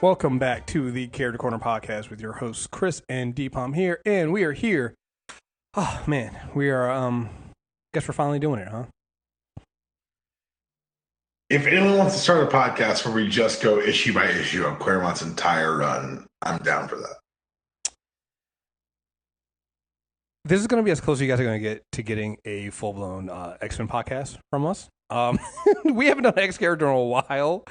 Welcome back to the Character Corner podcast with your hosts Chris and Deepam here, and we are here. Oh man, we are. Guess we're finally doing it, huh? If anyone wants to start a podcast where we just go issue by issue on Claremont's entire run, I'm down for that. This is going to be as close as you guys are going to get to getting a full-blown X-Men podcast from us. We haven't done X character in a while,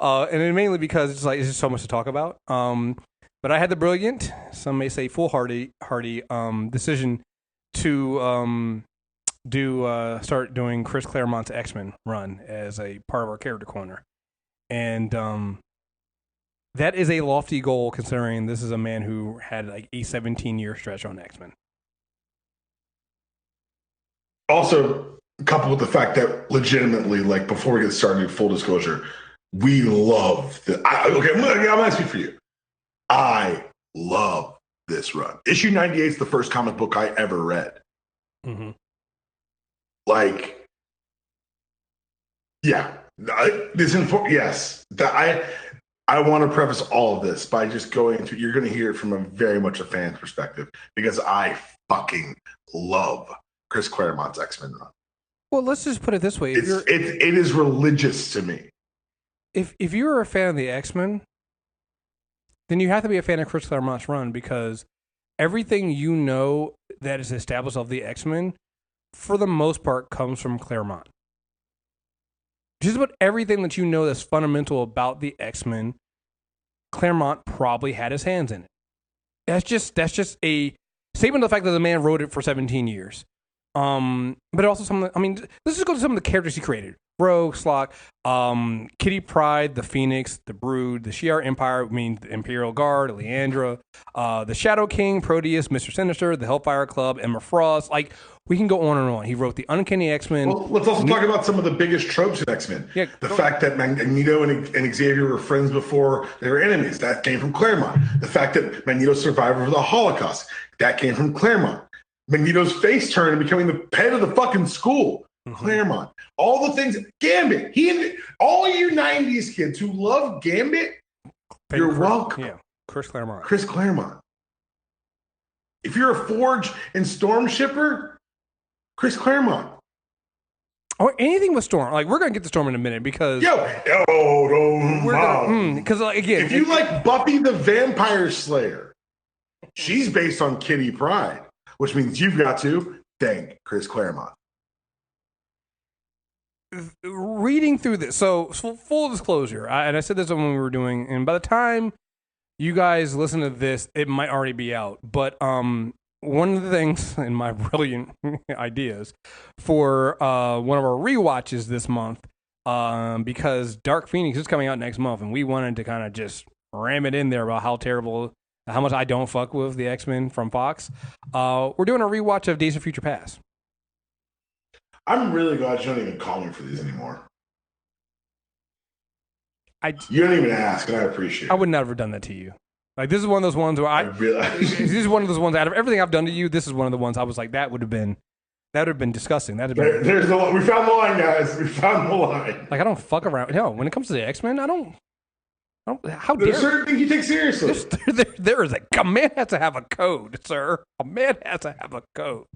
and it mainly because it's just so much to talk about. But I had the brilliant, some may say foolhardy, decision to start doing Chris Claremont's X-Men run as a part of our Character Corner, and that is a lofty goal considering this is a man who had like a 17-year stretch on X-Men. Also, coupled with the fact that legitimately, like before we get started, full disclosure, we love the. I'm gonna speak for you. I love this run. Issue 98 is the first comic book I ever read. Mm-hmm. Like, yeah, yes. I want to preface all of this by just going to. You're going to hear it from a very much a fan's perspective because I fucking love Chris Claremont's X-Men run. Well, let's just put it this way: it is religious to me. If you're a fan of the X-Men, then you have to be a fan of Chris Claremont's run because everything you know that is established of the X-Men, for the most part, comes from Claremont. Just about everything that you know that's fundamental about the X-Men, Claremont probably had his hands in it. That's just a statement of the fact that the man wrote it for 17 years. But also let's just go to some of the characters he created. Rogue, Slock, Kitty Pryde, the Phoenix, the Brood, the Shi'ar Empire, the Imperial Guard, Leandra, the Shadow King, Proteus, Mr. Sinister, the Hellfire Club, Emma Frost. Like, we can go on and on. He wrote the Uncanny X-Men. Well, let's also talk about some of the biggest tropes in X-Men. Yeah, the fact that Magneto and Xavier were friends before they were enemies. That came from Claremont. The fact that Magneto survived of the Holocaust. That came from Claremont. Magneto's face turn and becoming the head of the fucking school. Mm-hmm. Claremont. All the things. Gambit. All you 90s kids who love Gambit, you're welcome. Yeah. Chris Claremont. Chris Claremont. If you're a Forge and Storm shipper, Chris Claremont. Or anything with Storm. Like, we're going to get to Storm in a minute because... Because, again... If you like Buffy the Vampire Slayer, she's based on Kitty Pryde, which means you've got to thank Chris Claremont. Reading through this, so full disclosure, and I said this when we were doing, and by the time you guys listen to this, it might already be out. But one of the things in my brilliant ideas for one of our rewatches this month, because Dark Phoenix is coming out next month, and we wanted to kind of just ram it in there about how much I don't fuck with the X-Men from Fox. We're doing a rewatch of Days of Future Past. I'm really glad you don't even call me for these anymore. You don't even ask, and I appreciate it. I would never have done that to you. Like, this is one of those ones where this is one of those ones out of everything I've done to you, this is one of the ones I was like, that would have been disgusting. We found the line, guys. We found the line. Like, I don't fuck around. No, when it comes to the X-Men, how dare there's certain things you take seriously. There is a man has to have a code, sir. A man has to have a code.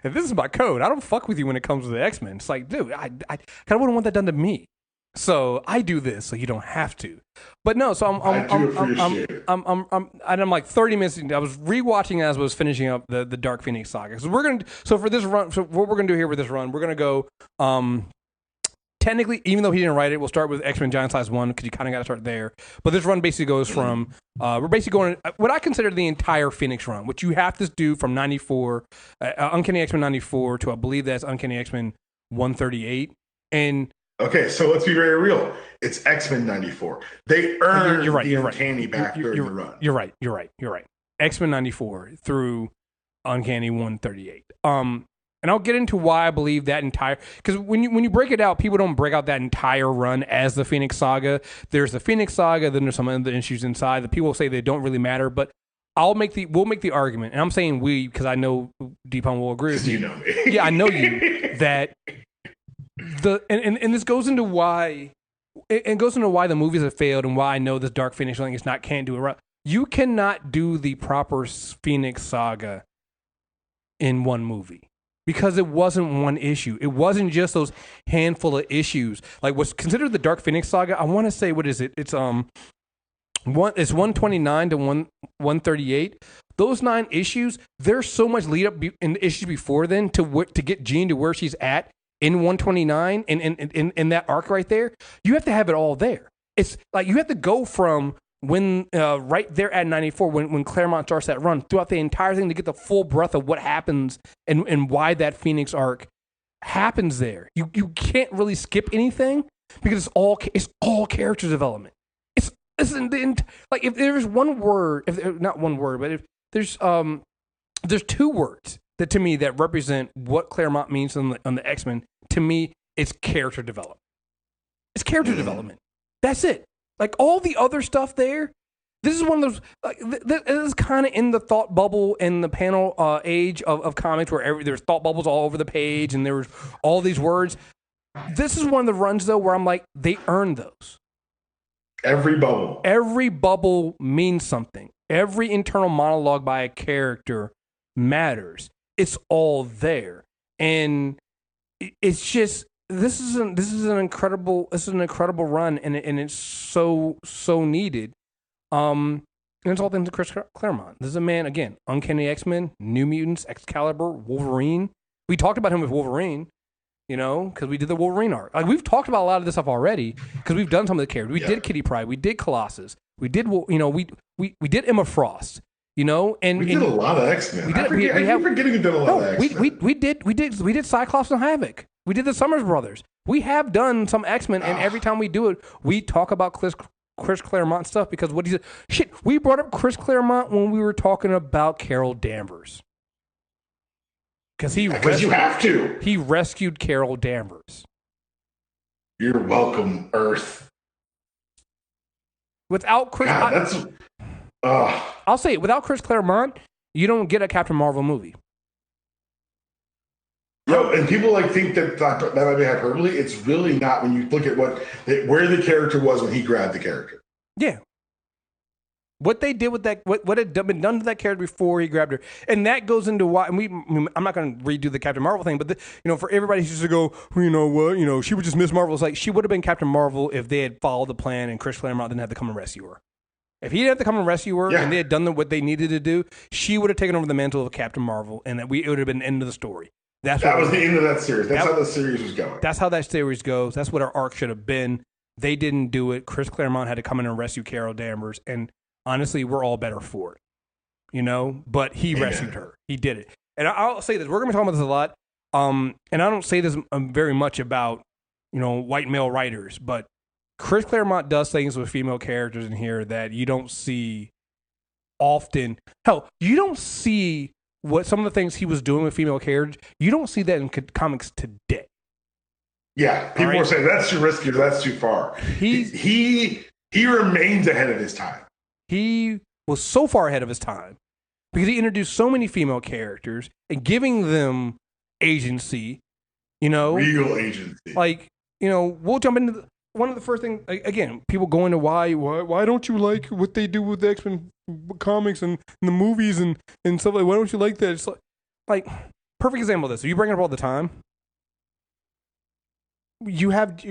If this is my code, I don't fuck with you when it comes to the X-Men. It's like, dude, I kind of wouldn't want that done to me. So I do this, so you don't have to. But no, so I'm like 30 minutes. I was rewatching as I was finishing up the Dark Phoenix saga. So for this run, so what we're gonna do here with this run, we're gonna go. Technically, even though he didn't write it, we'll start with X-Men Giant Size 1 because you kind of got to start there. But this run basically goes from, we're basically going, what I consider the entire Phoenix run, which you have to do from 94, Uncanny X-Men 94 to I believe that's Uncanny X-Men 138. And okay, so let's be very real. It's X-Men 94. They earned the Uncanny back during the run. You're right. X-Men 94 through Uncanny 138. And I'll get into why I believe that entire... Because when you break it out, people don't break out that entire run as the Phoenix Saga. There's the Phoenix Saga, then there's some other issues inside. The people say they don't really matter, but we'll make the argument, and I'm saying we, because I know Deepam will agree with me. You know me. Yeah, I know you. That and this goes into why it goes into why the movies have failed and why I know this Dark Phoenix thing can't do it right. You cannot do the proper Phoenix Saga in one movie because it wasn't one issue. It wasn't just those handful of issues. Like what's considered the Dark Phoenix Saga, I want to say, what is it? It's 129 to 138. Those 9 issues, there's so much lead up in the issues before then to get Jean to where she's at in 129 and in that arc right there. You have to have it all there. It's like you have to go from when right there at 94 when Claremont starts that run throughout the entire thing to get the full breadth of what happens and why that Phoenix arc happens there. You can't really skip anything because it's all character development. Like if there's one word, not one word, but if there's 2 words that to me that represent what Claremont means on the X-Men. To me, it's character development. It's character development. That's it. Like all the other stuff there, this is one of those. This is kind of in the thought bubble in the panel age of comics where there's thought bubbles all over the page and there's all these words. This is one of the runs though where I'm like, they earned those. Every bubble means something. Every internal monologue by a character matters. It's all there, and it's just this is an incredible run, and it's so needed. And it's all thanks to Chris Claremont. This is a man, again, Uncanny X-Men, New Mutants, Excalibur, Wolverine. We talked about him with Wolverine. Because we did the Wolverine arc. Like we've talked about a lot of this stuff already. Because we've done some of the characters. We did Kitty Pryde. We did Colossus. We did we did Emma Frost. And we did a lot of X-Men. I keep forgetting we did a lot of X-Men. We did Cyclops and Havoc. We did the Summers Brothers. We have done some X-Men, and every time we do it, we talk about Chris Claremont stuff because what he said. Shit, we brought up Chris Claremont when we were talking about Carol Danvers. Because you have to. He rescued Carol Danvers. You're welcome, Earth. Without Chris, I'll say it. Without Chris Claremont, you don't get a Captain Marvel movie. And people think that might be hyperbole. It's really not when you look at where the character was when he grabbed the character. Yeah. What they did with that, what had been done to that character before he grabbed her, and that goes into why. And I'm not going to redo the Captain Marvel thing, but for everybody who's just to go, she would just miss Marvel. It's like she would have been Captain Marvel if they had followed the plan and Chris Claremont didn't have to come and rescue her. If he didn't have to come and rescue her and they had done what they needed to do, she would have taken over the mantle of Captain Marvel, and it would have been the end of the story. That was the end of that series. That's how the series was going. That's how that series goes. That's what our arc should have been. They didn't do it. Chris Claremont had to come in and rescue Carol Danvers, and honestly, we're all better for it, But he rescued her. He did it. And I'll say this. We're going to be talking about this a lot. And I don't say this very much about, white male writers. But Chris Claremont does things with female characters in here that you don't see often. Hell, you don't see what some of the things he was doing with female characters. You don't see that in comics today. Yeah. People are saying, that's too risky or that's too far. He remains ahead of his time. He was so far ahead of his time because he introduced so many female characters and giving them agency, real agency. We'll jump into one of the first things, again, people go into why don't you like what they do with the X-Men comics and the movies and stuff like, why don't you like that? It's like perfect example of this. So you bring it up all the time. You have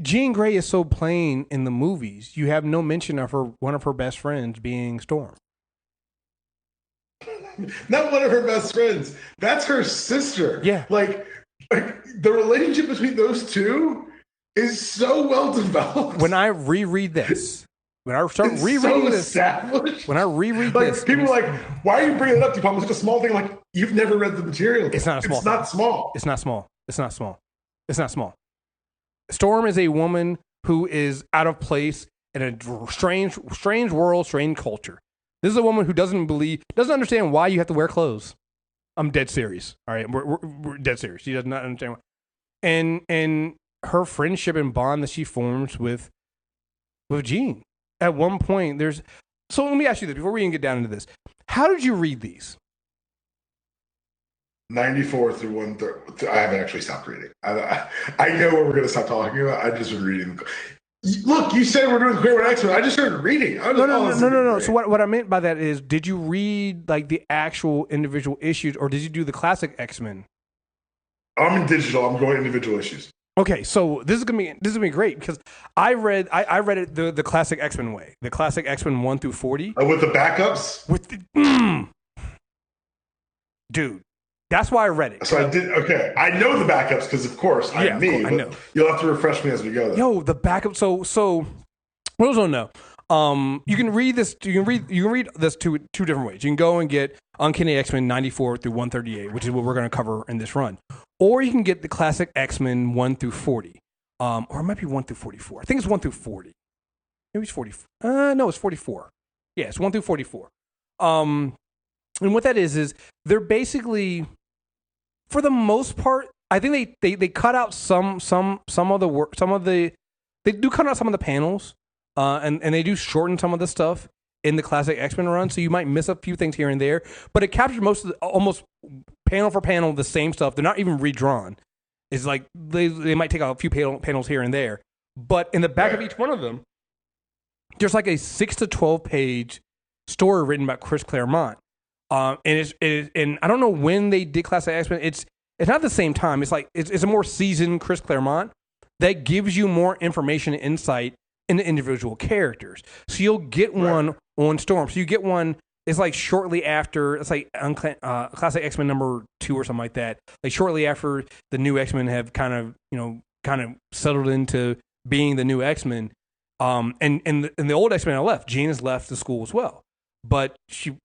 Jean Grey is so plain in the movies. You have no mention of one of her best friends being Storm. Not one of her best friends. That's her sister. Yeah. Like the relationship between those two is so well developed. When I reread this, when I start rereading this, when I reread this, people are like, "Why are you bringing it up, Tom? It's such a small thing." Like, you've never read the material. It's not small. It's not small. It's not small. It's not small. It's not small. Storm is a woman who is out of place in a strange world, strange culture. This is a woman who doesn't understand why you have to wear clothes. I'm dead serious. All right, we're dead serious. She does not understand why. And her friendship and bond that she forms with Jean. At one point, so let me ask you this before we even get down into this. How did you read these? 94 through 130. I haven't actually stopped reading. I know what we're going to stop talking about. I've just been reading. Look, you said we're doing Claremont X-Men. I just started reading. No. So what I meant by that is, did you read like the actual individual issues, or did you do the classic X-Men? I'm in digital. I'm going individual issues. Okay, so this is gonna be great because I read it the classic X-Men way, the classic X-Men 1 through 40 with the backups. Dude, that's why I read it. So I did. Okay, I know the backups because of course I know. You'll have to refresh me as we go, though. Yo, the backup. So what else don't know? You can read this. You can read this two different ways. You can go and get Uncanny X-Men 94 through 138, which is what we're going to cover in this run. Or you can get the classic X-Men 1 through 40. Or it might be 1 through 44. I think it's 1 through 40. Maybe it's 40. No, it's 44. Yeah, it's 1 through 44. And what that is they're basically, for the most part, I think they cut out some of the work, they do cut out some of the panels, and they do shorten some of the stuff in the classic X-Men run, so you might miss a few things here and there, but it captures most of almost panel for panel the same stuff. They're not even redrawn. It's like they might take out a few panels here and there, but in the back of each one of them, there's like a 6 to 12 page story written by Chris Claremont. And I don't know when they did classic X-Men. It's not the same time. It's like it's a more seasoned Chris Claremont that gives you more information and insight into individual characters. So you'll get one on Storm. So you get one. It's like shortly after. It's like classic X-Men number 2 or something like that. Like shortly after the new X-Men have kind of settled into being the new X-Men. And the old X-Men have left. Jean has left the school as well, but she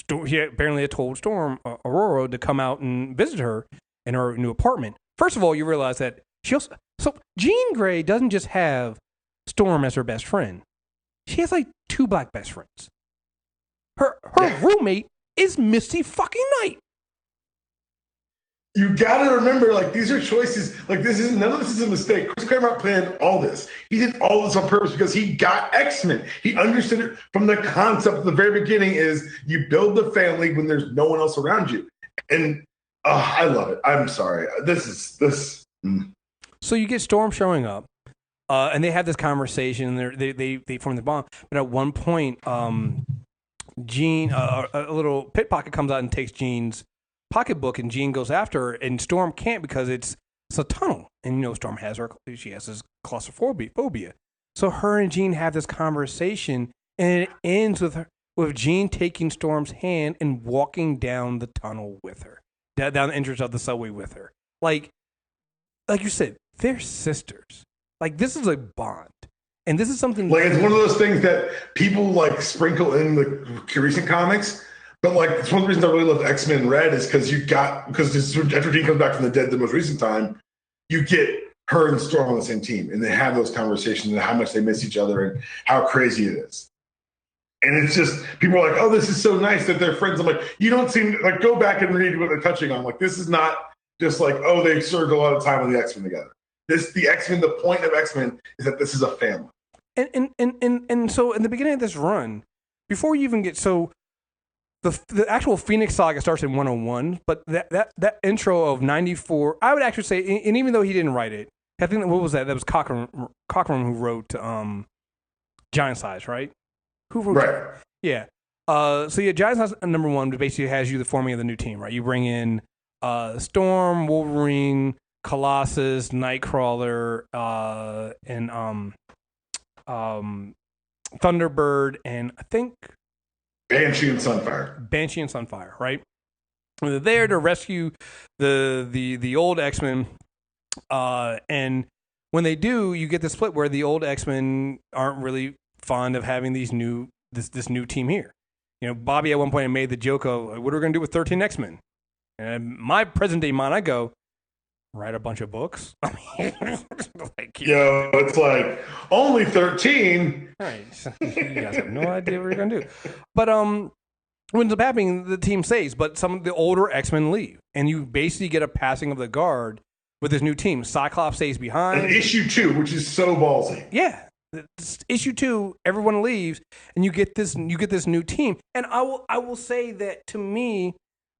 apparently had told Storm Ororo to come out and visit her in her new apartment. First of all, you realize that so Jean Grey doesn't just have Storm as her best friend. She has like 2 black best friends. Her roommate is Misty fucking Knight. You gotta remember, like, these are choices. Like, none of this is a mistake. Chris Claremont planned all this. He did all this on purpose because he got X-Men. He understood it from the concept at the very beginning is you build the family when there's no one else around you. And I love it. I'm sorry. So you get Storm showing up, and they have this conversation, and they form the bond. But at one point, Jean, a little pickpocket comes out and takes Jean's pocketbook, and Jean goes after her, and Storm can't because it's a tunnel, and Storm has this claustrophobia. So her and Jean have this conversation, and it ends with Jean taking Storm's hand and walking down the tunnel with her, down the entrance of the subway with her. Like you said, they're sisters. Like, this is a bond, and this is something like it's one of those things that people like sprinkle in the recent comics. But like, it's one of the reasons I really love X-Men Red is because after Jean comes back from the dead the most recent time, you get her and Storm on the same team, and they have those conversations and how much they miss each other and how crazy it is. And it's just, people are like, oh, this is so nice that they're friends. I'm like, you don't seem like, go back and read what they're touching on. Like, this is not just like, oh, they served a lot of time with the X-Men together. The point of X-Men is that this is a family. And so in the beginning of this run, before you even get the actual Phoenix Saga starts in 101, but that intro of 94, I would actually say, and even though he didn't write it, I think what was that? That was Cochran who wrote Giant Size, right? Who wrote that? Yeah. Giant Size number 1 basically has you the forming of the new team, right? You bring in Storm, Wolverine, Colossus, Nightcrawler, and Thunderbird, and I think Banshee and Sunfire, right? They're there to rescue the old X-Men, and when they do, you get the split where the old X-Men aren't really fond of having this new team here. Bobby at one point made the joke of, what are we going to do with 13 X-Men? And my present day mind, I go, write a bunch of books. It's like only 13. Right. You guys have no idea what you're gonna do. But what ends up happening, the team stays, but some of the older X-Men leave, and you basically get a passing of the guard with this new team. Cyclops stays behind. And issue 2, which is so ballsy. Yeah. Issue 2, everyone leaves, and you get this new team. And I will say that, to me,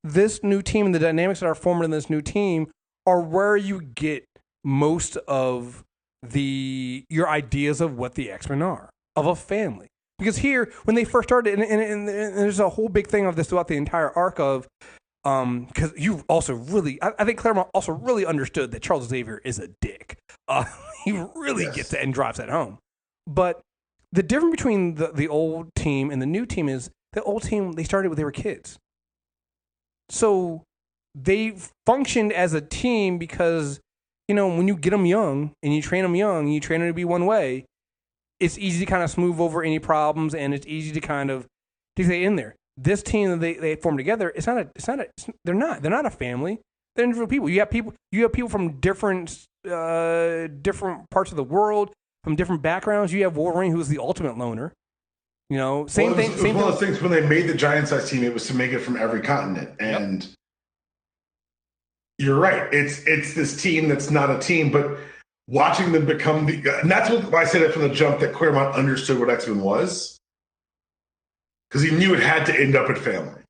this new team and the dynamics that are formed in this new team are where you get most of your ideas of what the X-Men are, of a family. Because here, when they first started, and there's a whole big thing of this throughout the entire arc of, because you also really, I think Claremont also really understood that Charles Xavier is a dick. He really gets it and drives that home. But the difference between the old team and the new team is the old team, they started when they were kids. So they functioned as a team because, when you get them young and you train them young, and you train them to be one way, it's easy to kind of smooth over any problems, and it's easy to kind of stay in there. This team that they form together, they're not a family. They're individual people. You have people from different parts of the world, from different backgrounds. You have Wolverine, who's the ultimate loner. Same thing. It was one of those things when they made the giant size team, it was to make it from every continent. And you're right. It's this team that's not a team, but watching them become and that's why I said it from the jump that Claremont understood what X-Men was, because he knew it had to end up at family.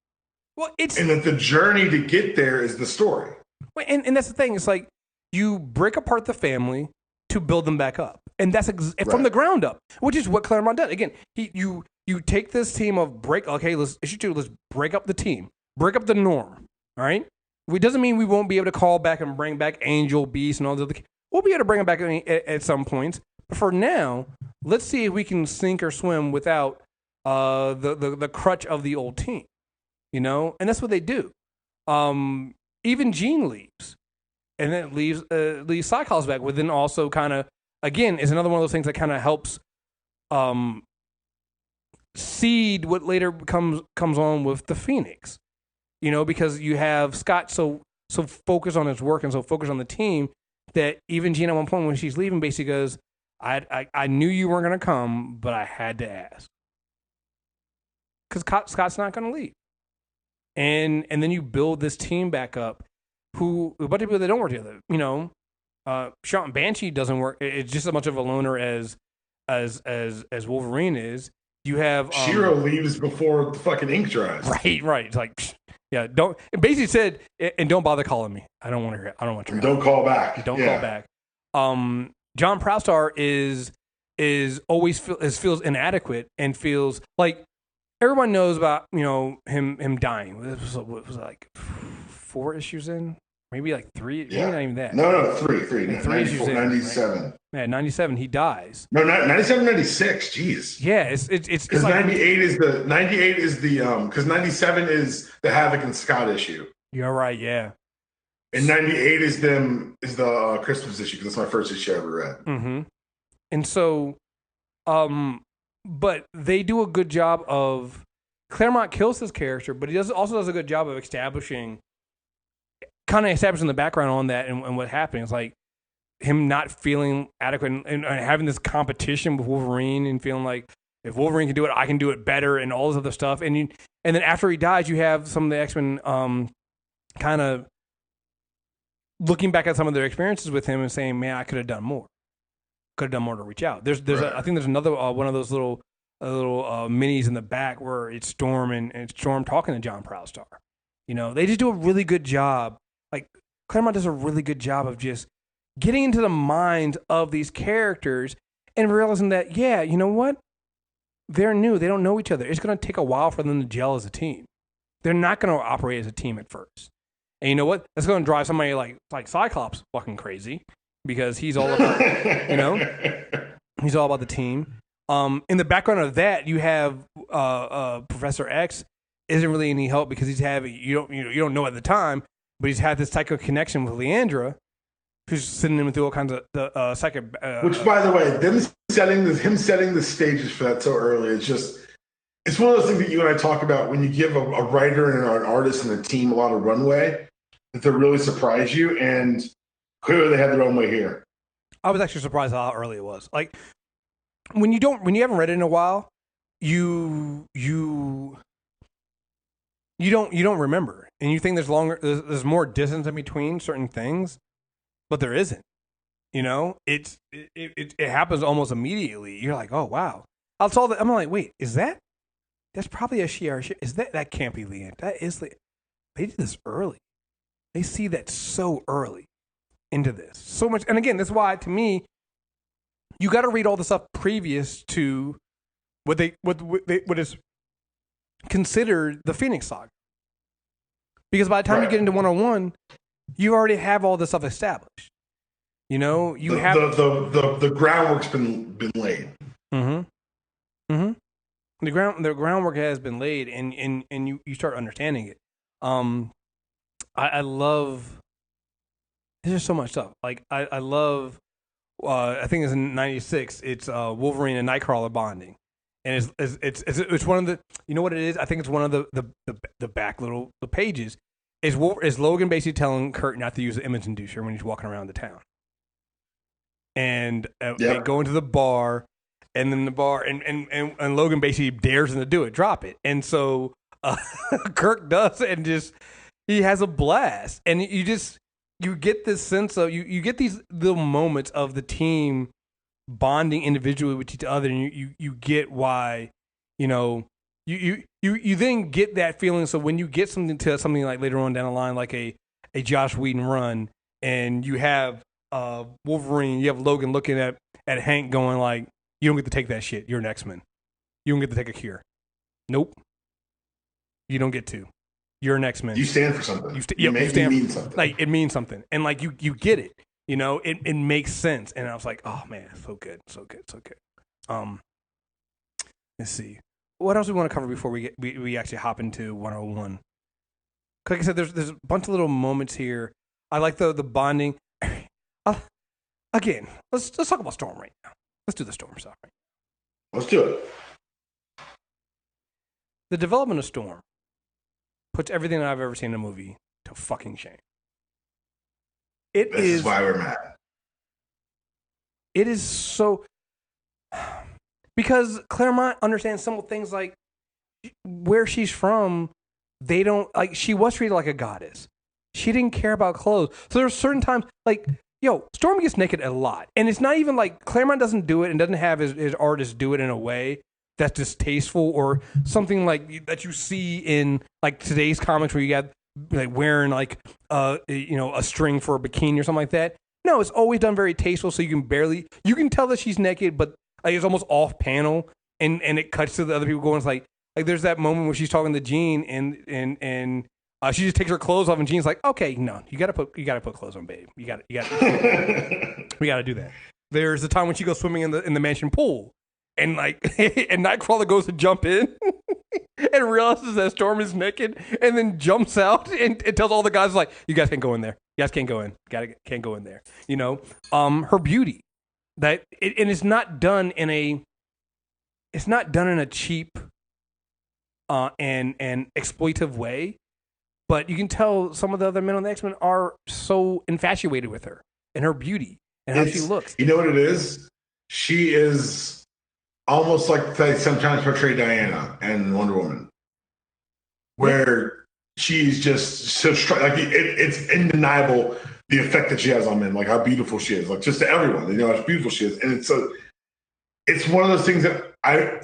Well, and that the journey to get there is the story. And that's the thing. It's like you break apart the family to build them back up, and that's from the ground up, which is what Claremont does. Again, you take this team of let's break up the team, break up the norm. All right, it doesn't mean we won't be able to call back and bring back Angel, Beast, and all the other. We'll be able to bring them back at some points, but for now, let's see if we can sink or swim without the crutch of the old team. And that's what they do. Even Jean leaves, and then leaves Cyclops back, but then also kind of, again, is another one of those things that kind of helps seed what later comes on with the Phoenix. Because you have Scott so focused on his work and so focused on the team that even Jean at one point when she's leaving basically goes, I knew you weren't going to come, but I had to ask. Because Scott's not going to leave. And then you build this team back up who a bunch of people that don't work together. Sean Banshee doesn't work. It's just as much of a loner as Wolverine is. You have Shi'ar leaves before the fucking ink dries. Right. It's like, yeah, don't. It basically said, and don't bother calling me. I don't want to hear it. I don't want to. Don't call back. Don't call back. John Proudstar is always feels inadequate and feels like everyone knows about him dying. It was like 4 issues in, maybe like 3. Yeah. Maybe not even that. No, 3. 3 issues in. 97. Right? Yeah, 97. He dies. No, 97, 96. Jeez. Yeah, it's because like, 98 is the because 97 is the Havoc and Scott issue. You're right. Yeah. And 98 is the Christmas issue, because that's my first issue I ever read. Mm-hmm. And so, but they do a good job of, Claremont kills his character, but he also does a good job of establishing the background on that and what happened. It's like him not feeling adequate and having this competition with Wolverine and feeling like if Wolverine can do it, I can do it better and all this other stuff. And then after he dies, you have some of the X-Men kind of looking back at some of their experiences with him and saying, man, I could have done more. Could have done more to reach out. There's right. I think there's another one of those little minis in the back where it's Storm and Storm talking to John Proudstar. They just do a really good job. Like Claremont does a really good job of just getting into the minds of these characters and realizing that, yeah, you know what? They're new. They don't know each other. It's going to take a while for them to gel as a team. They're not going to operate as a team at first. And you know what? That's going to drive somebody like Cyclops fucking crazy because he's all about, he's all about the team. In the background of that, you have Professor X isn't really any help because he's having you don't know at the time, but he's had this psychic connection with Leandra, who's sending him through all kinds of the psychic. Which, by the way, him setting the stages for that so early, it's one of those things that you and I talk about when you give a writer and an artist and a team a lot of runway, that they really surprise you, and clearly they had the runway here. I was actually surprised how early it was. Like when you haven't read it in a while, you don't remember, and you think there's more distance in between certain things, but there isn't. It happens almost immediately. You're like, oh wow. I'm like, wait, is that? That's probably a Shi'ar. Is that can't be Leanne? That is Leanne. they did this early. They see that so early into this. So much. And again, that's why, to me, you got to read all the stuff previous to what is considered the Phoenix Saga. Because by the time you get into 101, you already have all this stuff established. You know, you have the groundwork's been laid. Mm-hmm. Mm-hmm. The groundwork has been laid, and you start understanding it. I love. There's just so much stuff. Like I love. I think it's in '96. It's Wolverine and Nightcrawler bonding, and it's one of the. You know what it is? I think it's one of the back little the pages. Is Logan basically telling Kurt not to use the image inducer when he's walking around the town, and they go into the bar. And then the bar, and Logan basically dares him to do it, drop it. And so Kirk does, and just he has a blast. And you get this sense of you get these little moments of the team bonding individually with each other, and you get why, you know, you then get that feeling. So when you get something like later on down the line, like a Joss Whedon run, and you have Wolverine, you have Logan looking at Hank going like, you don't get to take that shit. You're an X-Men. You don't get to take a cure. Nope. You don't get to. You're an X-Men. You stand for something. You mean something. Like, it means something. And like you get it. You know, it makes sense. And I was like, oh man, so good. So good. So good. Let's see. What else we want to cover before we actually hop into 101? Like I said, there's a bunch of little moments here. I like the bonding. Again, let's talk about Storm right now. Let's do the Storm stuff right now. Let's do it. The development of Storm puts everything that I've ever seen in a movie to fucking shame. This is why we're mad. It is so... Because Claremont understands simple things like where she's from, they don't... Like, she was treated like a goddess. She didn't care about clothes. So there's certain times, like... Yo, Storm gets naked a lot. And it's not even like Claremont doesn't do it and doesn't have his artists do it in a way that's distasteful or something like that you see in like today's comics where you got like wearing like a string for a bikini or something like that. No, it's always done very tasteful so you can tell that she's naked, but like, it's almost off panel and it cuts to the other people going, it's like there's that moment where she's talking to Jean and she just takes her clothes off, and Jean's like, "Okay, no, you gotta put clothes on, babe. You got we gotta do that." There's the time when she goes swimming in the mansion pool, and like, and Nightcrawler goes to jump in, and realizes that Storm is naked, and then jumps out and tells all the guys like, "You guys can't go in there. You guys can't go in. Can't go in there." You know, her beauty, and it's not done in a cheap, and exploitive way. But you can tell some of the other men on the X-Men are so infatuated with her and her beauty and how she looks. You know what it is? She is almost like they sometimes portray Diana and Wonder Woman, where she's just so strong. Like it's undeniable the effect that she has on men, like how beautiful she is, like just to everyone. You know how beautiful she is, and it's one of those things that I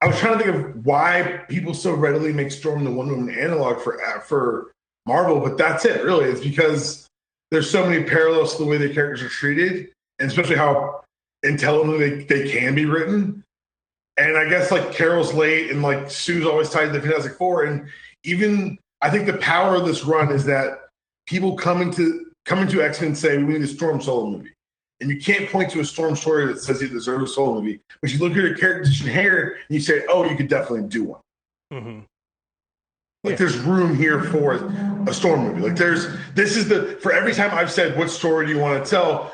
was trying to think of why people so readily make Storm the Wonder Woman analog for Marvel, but that's it, really. It's because there's so many parallels to the way the characters are treated, and especially how intelligently they can be written. And I guess like Carol's late, and like Sue's always tied to the Fantastic Four, and even I think the power of this run is that people coming to X-Men say we need a Storm solo movie. And you can't point to a Storm story that says you deserve a solo movie. But you look at her character hair and you say, oh, you could definitely do one. Mm-hmm. Like there's room here for a Storm movie. Like for every time I've said, what story do you want to tell?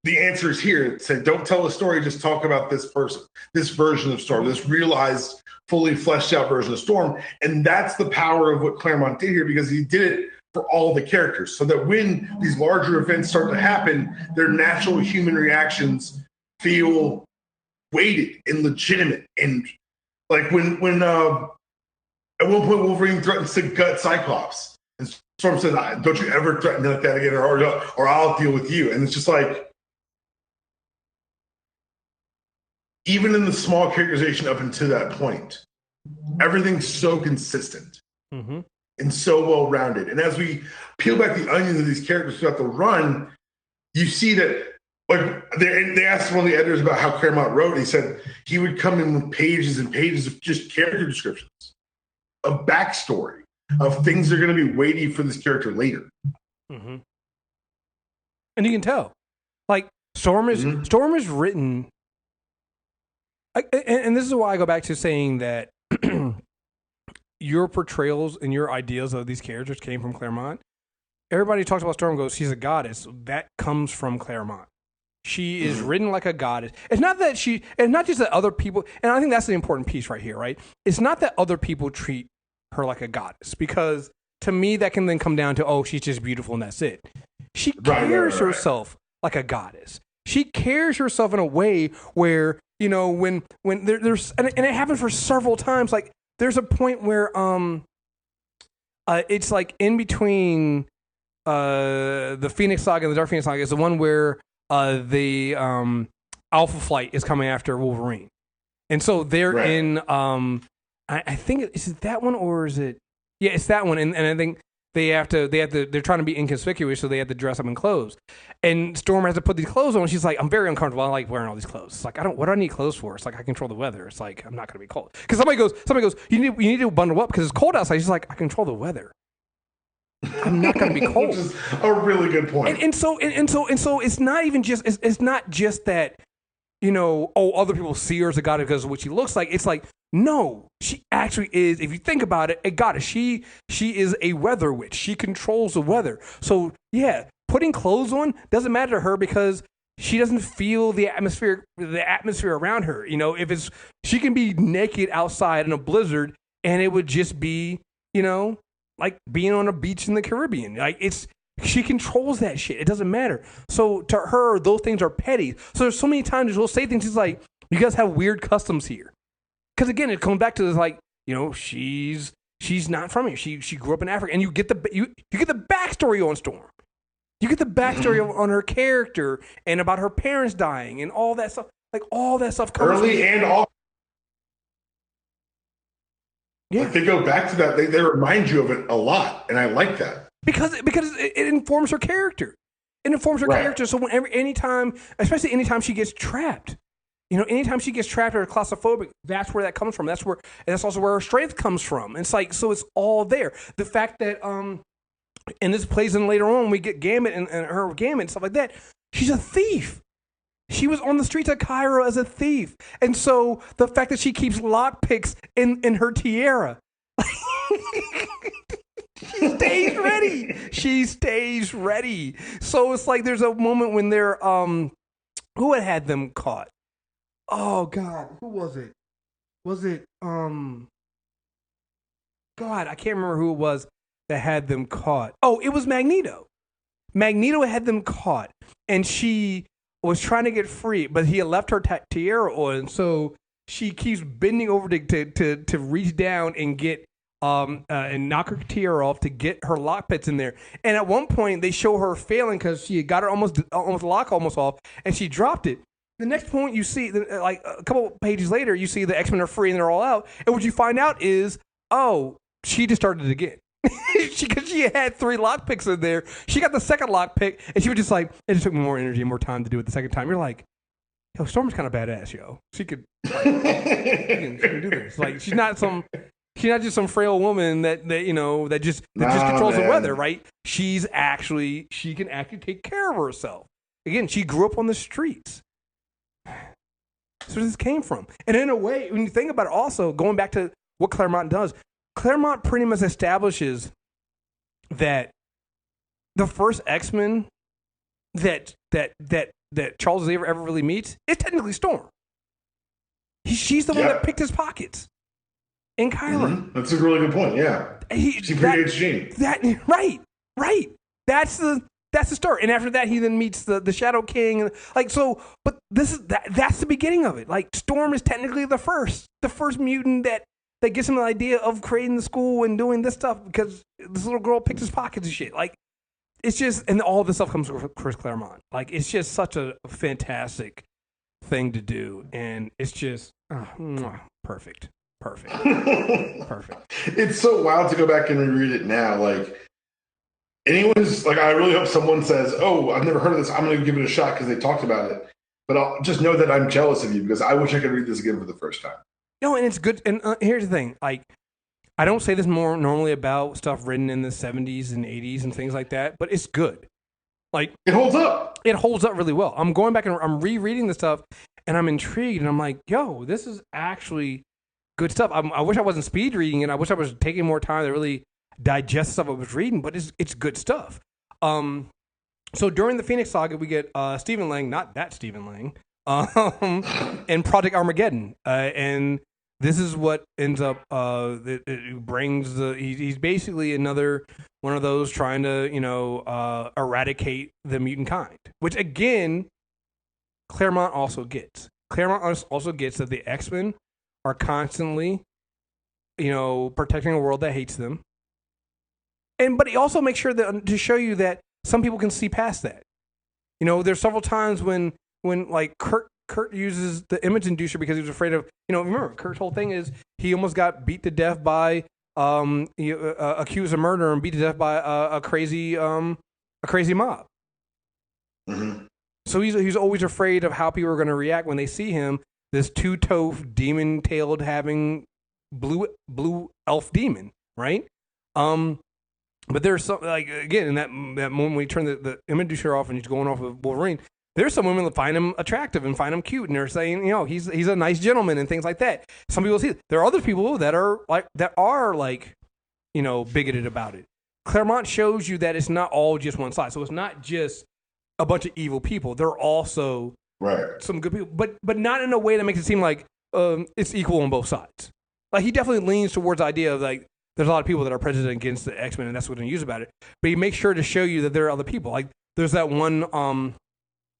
The answer is here. It said, don't tell a story, just talk about this person, this version of Storm, this realized, fully fleshed out version of Storm. And that's the power of what Claremont did here, because he did it for all the characters, so that when these larger events start to happen, their natural human reactions feel weighted and legitimate. And like when at one point Wolverine threatens to gut Cyclops, and Storm says, "Don't you ever threaten like that again, or I'll deal with you." And it's just like, even in the small characterization up until that point, everything's so consistent. Mm-hmm. and so well rounded. And as we peel back the onions of these characters throughout the run, you see that. Like they asked one of the editors about how Claremont wrote, and he said he would come in with pages and pages of just character descriptions, of backstory, of things that are going to be weighty for this character later. Mm-hmm. And you can tell, like Storm is written, and this is why I go back to saying that your portrayals and your ideas of these characters came from Claremont. Everybody talks about Storm goes, she's a goddess. That comes from Claremont. She is written like a goddess. It's not just that other people, and I think that's the important piece right here, right? It's not that other people treat her like a goddess, because to me that can then come down to, oh, she's just beautiful and that's it. She carries herself like a goddess. She carries herself in a way where, you know, when there's, and it happens for several times, like there's a point where it's like in between the Phoenix Saga and the Dark Phoenix Saga is the one where the Alpha Flight is coming after Wolverine, and so they're in. I think is it that one or is it? Yeah, it's that one, and I think they're trying to be inconspicuous, so they have to dress up in clothes. And Storm has to put these clothes on. She's like, I'm very uncomfortable. I like wearing all these clothes. It's like, what do I need clothes for? It's like, I control the weather. It's like, I'm not going to be cold. Because somebody goes, you need to bundle up because it's cold outside. She's like, I control the weather. I'm not going to be cold. Which is a really good point. And so it's not even just it's not just that, you know, other people see her as a goddess because of what she looks like. It's like, no, she actually is, if you think about it, a goddess. She is a weather witch. She controls the weather. So yeah, putting clothes on doesn't matter to her because she doesn't feel the atmosphere around her. You know, she can be naked outside in a blizzard and it would just be, you know, like being on a beach in the Caribbean. Like she controls that shit. It doesn't matter. So to her, those things are petty. So there's so many times she'll say things. She's like, you guys have weird customs here. Because again, it comes back to this, like, you know, she's not from here. She grew up in Africa, and you get the backstory on Storm. You get the backstory on her character and about her parents dying and all that stuff. Like all that stuff comes early and often. Yeah, like they go back to that. They remind you of it a lot, and I like that because it informs her character. It informs her character. So anytime she gets trapped, you know, anytime she gets trapped or claustrophobic, that's where that comes from. That's also where her strength comes from. And it's like, so it's all there. The fact that and this plays in later on, we get Gambit and her Gambit and stuff like that. She's a thief. She was on the streets of Cairo as a thief. And so the fact that she keeps lockpicks in her tiara. She stays ready. So it's like there's a moment when they're who had them caught? Oh God, who was it? Was it God, I can't remember who it was that had them caught. Oh, it was Magneto. Magneto had them caught, and she was trying to get free, but he had left her tiara on, so she keeps bending over to reach down and get and knock her tiara off to get her lock picks in there. And at one point, they show her failing because she got her almost lock off, and she dropped it. The next point you see, like a couple pages later, you see the X-Men are free and they're all out. And what you find out is, oh, she just started it again. Because she had 3 lockpicks in there. She got the second lockpick, and she was just like, it just took me more energy and more time to do it the second time. You're like, yo, Storm's kind of badass, yo. She could, like, she can do this. Like, she's not just some frail woman that you know that just controls the weather, right? She can actually take care of herself. Again, she grew up on the streets. That's where this came from. And in a way, when you think about it, also going back to what Claremont does, Claremont pretty much establishes that the first X-Men that Charles Xavier ever really meets is technically Storm. She's the one that picked his pockets in Cairo. Mm-hmm. That's a really good point. Yeah, she predates Jean. Right. That's the start. And after that, he then meets the Shadow King. Like so, but that's the beginning of it. Like Storm is technically the first mutant that gets him the idea of creating the school and doing this stuff because this little girl picked his pockets and shit. Like, it's just, and all this stuff comes from Chris Claremont. Like, it's just such a fantastic thing to do. And it's just perfect. Perfect. Perfect. It's so wild to go back and reread it now. Like, anyone's like, I really hope someone says, "Oh, I've never heard of this. I'm going to give it a shot because they talked about it." But I'll just know that I'm jealous of you because I wish I could read this again for the first time. No, and it's good. And here's the thing: like, I don't say this more normally about stuff written in the 70s and 80s and things like that, but it's good. Like, it holds up. It holds up really well. I'm going back and I'm rereading the stuff, and I'm intrigued, and I'm like, yo, this is actually good stuff. I wish I wasn't speed reading it. I wish I was taking more time to really digest stuff I was reading, but it's good stuff. So during the Phoenix Saga, we get Stephen Lang, not that Stephen Lang, and Project Armageddon, and this is what ends up. It brings he's basically another one of those trying to eradicate the mutant kind, which again, Claremont also gets. Claremont also gets that the X-Men are constantly, protecting a world that hates them. But he also makes sure that to show you that some people can see past that. There's several times when like Kurt uses the image inducer because he was afraid of, remember, Kurt's whole thing is he almost got beat to death by, accused of murder and beat to death by a crazy mob. Mm-hmm. So he's always afraid of how people are going to react when they see him, this two-toed, demon-tailed having blue elf demon, right? But there's some, like, again, in that moment when you turn the inducer off and he's going off with Wolverine, there's some women that find him attractive and find him cute, and they're saying, he's a nice gentleman and things like that. Some people see it. There are other people that are bigoted about it. Claremont shows you that it's not all just one side. So it's not just a bunch of evil people. There are also some good people, but not in a way that makes it seem like it's equal on both sides. Like, he definitely leans towards the idea of, like, there's a lot of people that are prejudiced against the X-Men, and that's what they use about it. But he makes sure to show you that there are other people. Like, there's that one.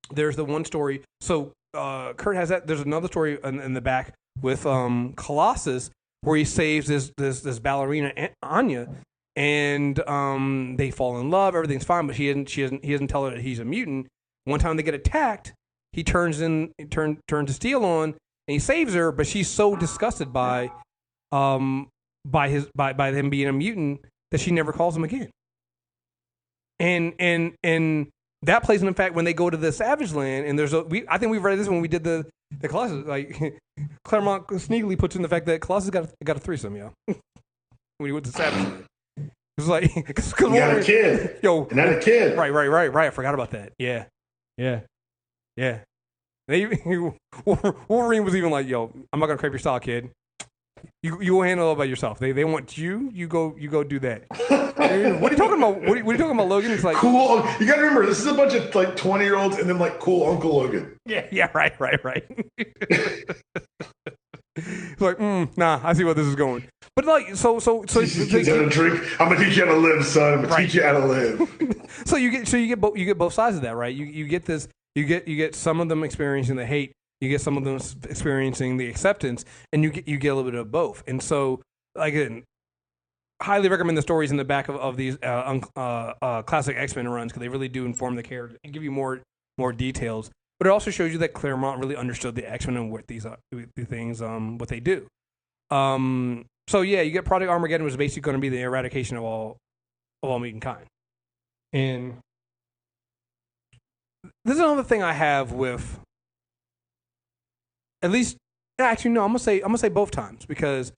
There's the one story. So Kurt has that. There's another story in the back with Colossus where he saves this ballerina Anya, and they fall in love. Everything's fine, but he doesn't tell her that he's a mutant. One time they get attacked, he turns to Steel on, and he saves her. But she's so disgusted by him being a mutant that she never calls him again. And that plays in fact when they go to the Savage Land, and I think we read this when we did the Colossus. Like, Claremont sneakily puts in the fact that Colossus got a threesome, when he went to Savage Land. It was like, cause he got a kid. And had a kid. Right. I forgot about that. Yeah. Wolverine was even like, "Yo, I'm not gonna crepe your style, kid. You go handle it by yourself. They want you. You go do that." What are you talking about? What are you talking about, Logan? It's like, cool. You got to remember, this is a bunch of like 20-year-olds, and then like cool Uncle Logan. Yeah. Right. It's like, nah, I see where this is going. But like, so teach you how to drink. I'm gonna teach you how to live, son. I'm gonna teach you how to live. So you get both sides of that, right? You get this. You get some of them experiencing the hate. You get some of them experiencing the acceptance, and you get a little bit of both. And so, again, highly recommend the stories in the back of these classic X-Men runs because they really do inform the character and give you more details. But it also shows you that Claremont really understood the X-Men and what these things what they do. So yeah, you get Project Armageddon, which is basically going to be the eradication of all mutant kind. And this is another thing I have with, at least, actually no, I'm gonna say both times because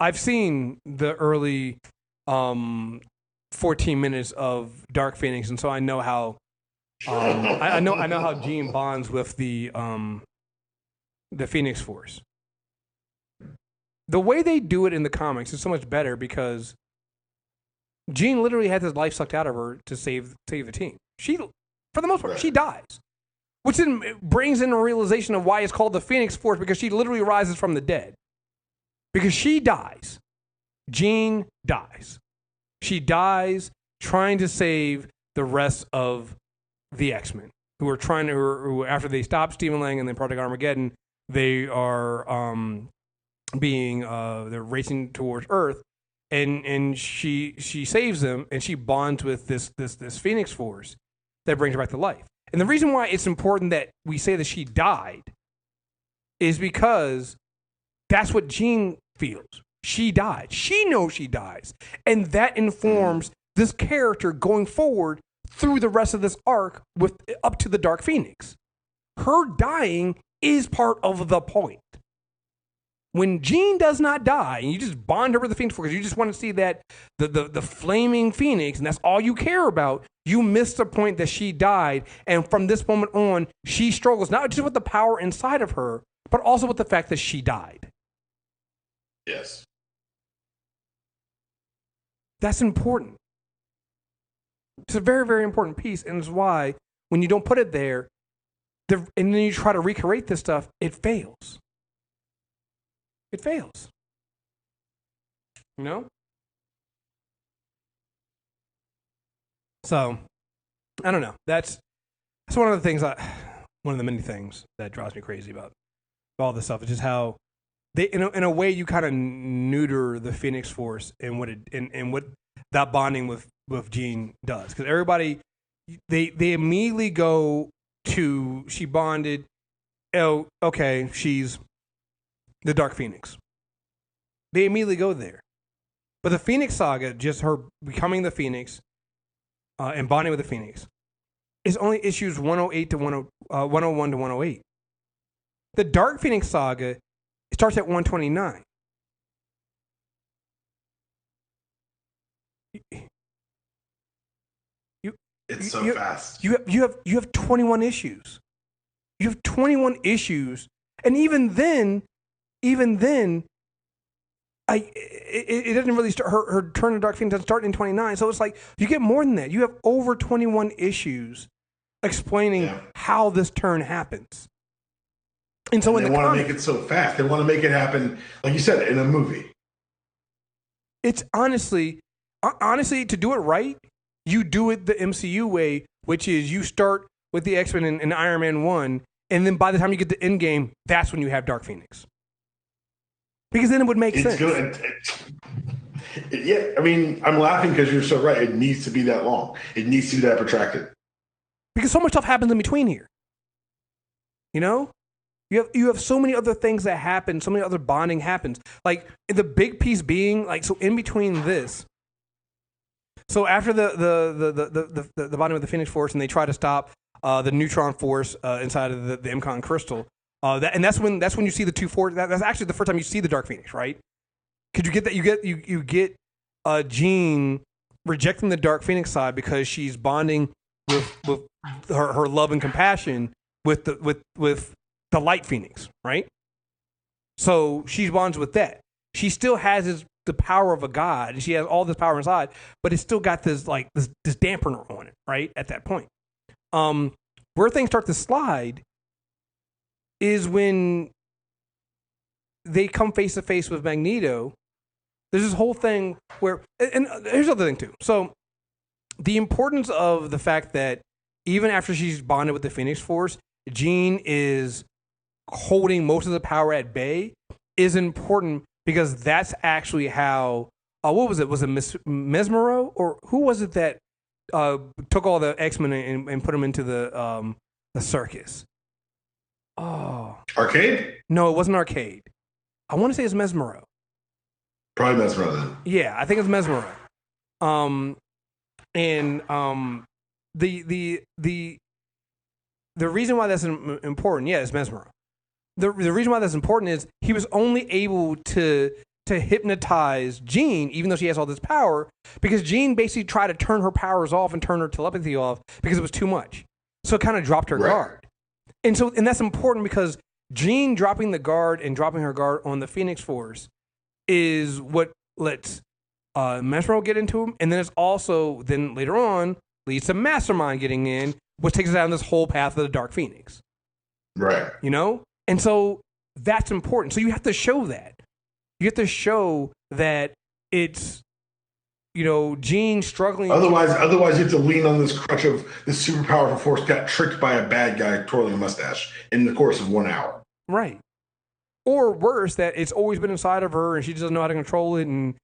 I've seen the early 14 minutes of Dark Phoenix, and so I know how I know how Jean bonds with the Phoenix Force. The way they do it in the comics is so much better because Jean literally had his life sucked out of her to save the team. She, for the most part, she dies. Which then brings in a realization of why it's called the Phoenix Force, because she literally rises from the dead. Because she dies. Jean dies. She dies trying to save the rest of the X-Men, who are trying to, who after they stop Stephen Lang and then Project Armageddon, they are they're racing towards Earth, and she saves them, and she bonds with this Phoenix Force that brings her back to life. And the reason why it's important that we say that she died is because that's what Jean feels. She died. She knows she dies. And that informs this character going forward through the rest of this arc with up to the Dark Phoenix. Her dying is part of the point. When Jean does not die, and you just bond her with the Phoenix Force, you just want to see that the flaming Phoenix, and that's all you care about, you miss the point that she died. And from this moment on, she struggles not just with the power inside of her, but also with the fact that she died. Yes. That's important. It's a very, very important piece, and it's why when you don't put it there, and then you try to recreate this stuff, it fails. It fails. You know? So, I don't know. That's one of the things one of the many things that drives me crazy about all this stuff. It's just how they, in a way, you kind of neuter the Phoenix Force and what that bonding with Jean does. Because everybody, they immediately go to, she bonded, oh, okay, she's the Dark Phoenix. They immediately go there. But the Phoenix Saga, just her becoming the Phoenix and bonding with the Phoenix, is only issues 108 to 101 to 108. The Dark Phoenix Saga starts at 129. It's so fast. You have 21 issues. You have 21 issues, and even then, it doesn't really start. Her turn to Dark Phoenix doesn't start in 29. So it's like you get more than that. You have over 21 issues explaining how this turn happens. And so they want to make it so fast. They want to make it happen, like you said, in a movie. It's honestly, to do it right, you do it the MCU way, which is you start with the X-Men and Iron Man 1, and then by the time you get to Endgame, that's when you have Dark Phoenix. Because then it would make sense. Yeah, I mean, I'm laughing because you're so right. It needs to be that long. It needs to be that protracted. Because so much stuff happens in between here. You know? You have so many other things that happen, so many other bonding happens. Like the big piece being like, so in between this, so after the bonding with the Phoenix Force, and they try to stop the neutron force inside of the MCON crystal, and that's when you see the two forces. That's actually the first time you see the Dark Phoenix, right? Could you get that? You get Jean rejecting the Dark Phoenix side because she's bonding with her love and compassion with the Light Phoenix, right? So she bonds with that. She still has the power of a god. She has all this power inside, but it's still got this dampener on it, right? At that point, where things start to slide is when they come face to face with Magneto. There's this whole thing where, and here's the other thing too. So the importance of the fact that even after she's bonded with the Phoenix Force, Jean is holding most of the power at bay is important, because that's actually how, what was it? Was it Mesmero? Or who was it that took all the X-Men and put them into the circus? Oh. Arcade? No, it wasn't Arcade. I want to say it's Mesmero. Probably Mesmero then. Yeah, I think it's Mesmero. The reason why that's important, it's Mesmero. The reason why that's important is he was only able to hypnotize Jean, even though she has all this power, because Jean basically tried to turn her powers off and turn her telepathy off because it was too much. So it kind of dropped her guard. And that's important because Jean dropping the guard and dropping her guard on the Phoenix Force is what lets Mesmero get into him. And then it's also, then later on, leads to Mastermind getting in, which takes us down this whole path of the Dark Phoenix. Right. You know? And so that's important. So you have to show that. You have to show that it's, Jean struggling. Otherwise you have to lean on this crutch of this super powerful force got tricked by a bad guy twirling a mustache in the course of 1 hour. Right. Or worse, that it's always been inside of her and she doesn't know how to control it. And,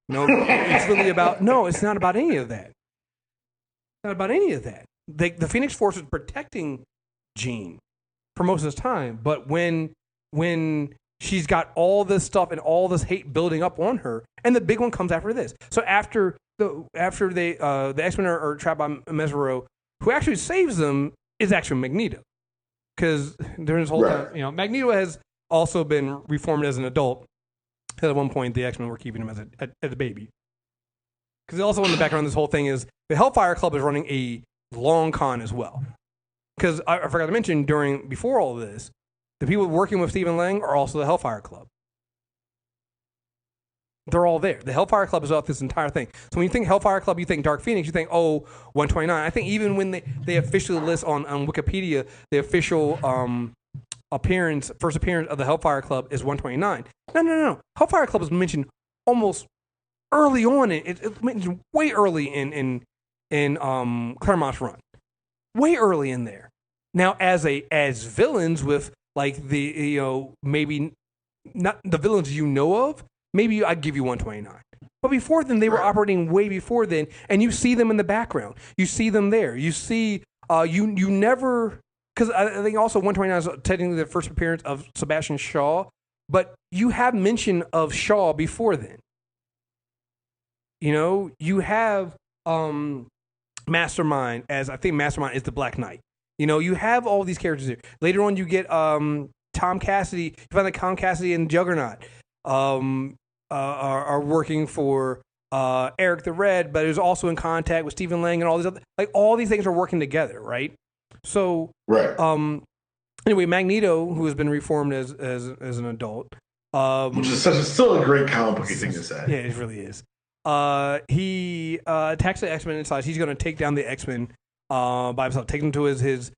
it's really about, no, it's not about any of that. It's not about any of that. The Phoenix Force is protecting Jean for most of the time, but when she's got all this stuff and all this hate building up on her, and the big one comes after this. So after the X-Men are trapped by Mesero, who actually saves them is actually Magneto, because during this whole time, Magneto has also been reformed as an adult. At one point, the X-Men were keeping him as a baby. Because also in the background, this whole thing is the Hellfire Club is running a long con as well. Because I forgot to mention, before all of this, the people working with Stephen Lang are also the Hellfire Club. They're all there. The Hellfire Club is off this entire thing. So when you think Hellfire Club, you think Dark Phoenix, you think, 129. I think even when they officially list on Wikipedia, the official first appearance of the Hellfire Club is 129. No. Hellfire Club is mentioned almost early on. It's mentioned way early in Claremont's run. Way early in there. Now, as villains with like maybe not the villains you know of, maybe I'd give you 129. But before then, they were operating way before then, and you see them in the background. You see them there. You see you never, because I think also 129 is technically the first appearance of Sebastian Shaw, but you have mention of Shaw before then. You have Mastermind, as I think Mastermind is the Black Knight. You have all these characters there. Later on, you get Tom Cassidy. You find that Tom Cassidy and Juggernaut are working for Eric the Red, but is also in contact with Stephen Lang and all these other, like all these things are working together, right? So, anyway, Magneto, who has been reformed as an adult, which is still a great comic book thing to say. Yeah, it really is. He attacks the X-Men inside. He's going to take down the X-Men by himself, take them to his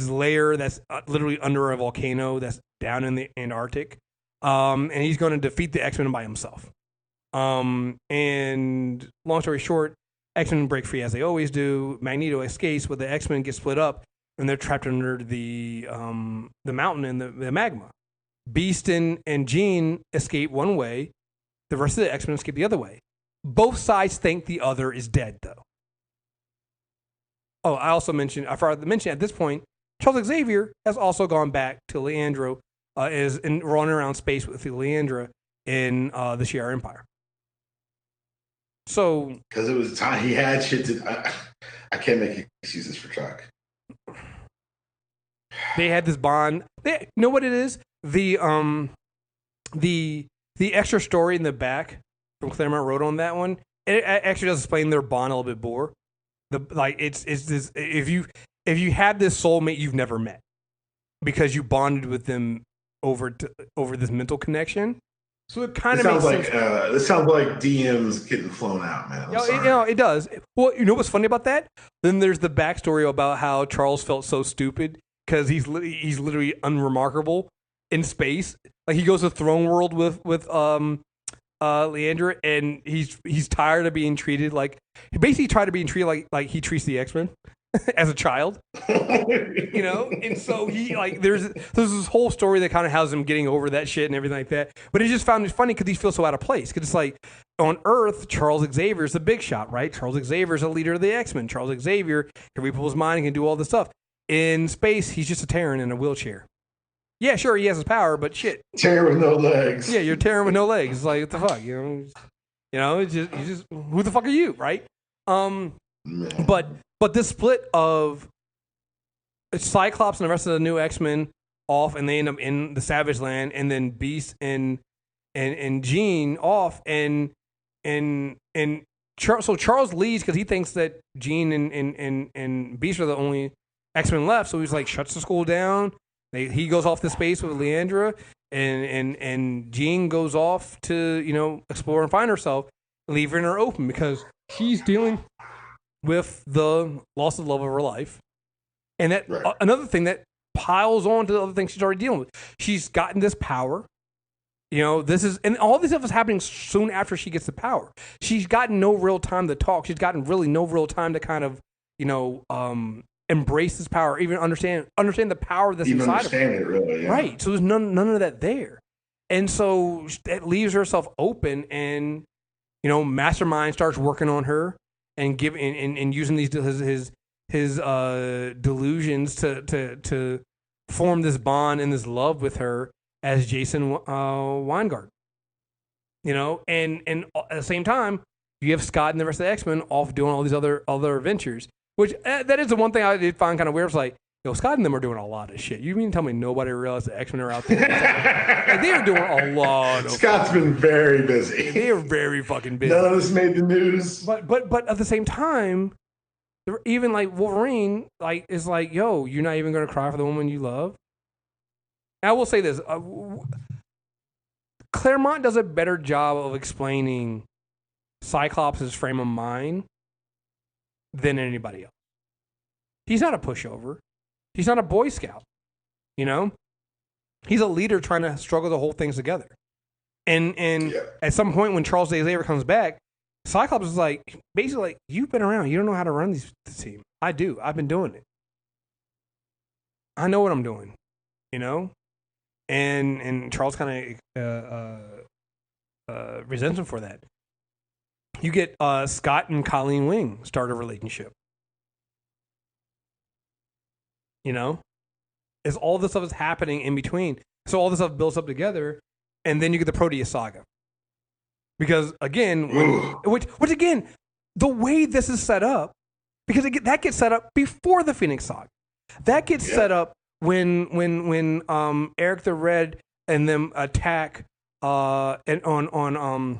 lair that's literally under a volcano that's down in the Antarctic. And he's going to defeat the X-Men by himself. And long story short, X-Men break free as they always do. Magneto escapes, but the X-Men get split up, and they're trapped under the mountain and the magma. Beast and Jean escape one way. The rest of the X-Men escape the other way. Both sides think the other is dead, though. Oh, I forgot to mention at this point, Charles Xavier has also gone back to Leandro, is running around space with Leandra in the Shi'ar Empire. So, because it was time he had shit to. I can't make excuses for Chuck. They had this bond. You know what it is? The extra story in the back from Claremont wrote on that one. It actually does explain their bond a little bit more. It's this, if you had this soulmate you've never met because you bonded with them over this mental connection. So it kind of makes sense. This sounds like DMs getting flown out, man. It does. Well, you know what's funny about that? Then there's the backstory about how Charles felt so stupid because he's literally unremarkable in space. Like he goes to Throne World with Leandra, and he's tired of being treated like he basically tried to be treated like he treats the X-Men as a child, and so he there's this whole story that kind of has him getting over that shit and everything like that. But he just found it funny because he feels so out of place. Because it's like on Earth, Charles Xavier is the big shot, right? Charles Xavier is a leader of the X-Men. Charles Xavier can read people's mind and can do all this stuff. In space, he's just a Terran in a wheelchair. Yeah, sure, he has his power, but shit. Terran with no legs. Yeah, you're Terran with no legs. It's like, what the fuck, it's just who the fuck are you, right? But this split of Cyclops and the rest of the new X-Men off, and they end up in the Savage Land, and then Beast and Jean off, so Charles leaves because he thinks that Jean and Beast are the only X-Men left. So he's like shuts the school down. He goes off to space with Leandra, and Jean goes off to explore and find herself, leaving her open because she's dealing with the loss of love of her life, and that another thing that piles on to the other things she's already dealing with. She's gotten this power. And all this stuff is happening soon after she gets the power. She's gotten no real time to talk. She's gotten really no real time to kind of embrace this power, even understand the power that's even inside of her. It really, yeah. Right. So there's none of that there, and so that leaves herself open, and Mastermind starts working on her and using these his delusions to form this bond and this love with her, as Jason Weingart. You know, and at the same time, you have Scott and the rest of the X-Men off doing all these other adventures, which that is the one thing I did find kind of weird. It's like, yo, Scott and them are doing a lot of shit. You mean to tell me nobody realized the X-Men are out there? Like, they are doing a lot of Scott's been very busy. They are very fucking busy. None of this made the news. But at the same time, even like Wolverine like is like, yo, you're not even going to cry for the woman you love? And I will say this. Claremont does a better job of explaining Cyclops' frame of mind than anybody else. He's not a pushover. He's not a Boy Scout. You know? He's a leader trying to struggle the whole things together. And at some point when Charles Xavier comes back, Cyclops is like, basically like, you've been around. You don't know how to run this team. I do. I've been doing it. I know what I'm doing. You know? And Charles kind of resents him for that. You get Scott and Colleen Wing start a relationship. You know? As all this stuff is happening in between. So all this stuff builds up together, and then you get the Proteus Saga. Because, again, which again, the way this is set up, because that gets set up before the Phoenix Saga. That gets set up when Eric the Red and them attack and on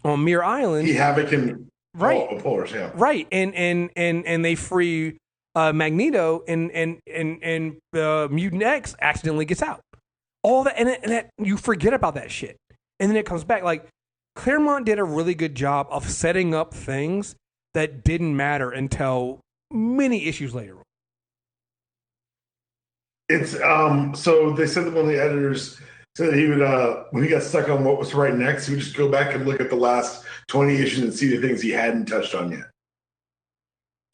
Muir Island. Havoc and right, Polaris, yeah. Right, and they free Magneto and Mutant X accidentally gets out. All that and that you forget about that shit, and then it comes back. Like Claremont did a really good job of setting up things that didn't matter until many issues later. It's so they said that one of the editors said that he would when he got stuck on what was to write next, he would just go back and look at the last 20 issues and see the things he hadn't touched on yet.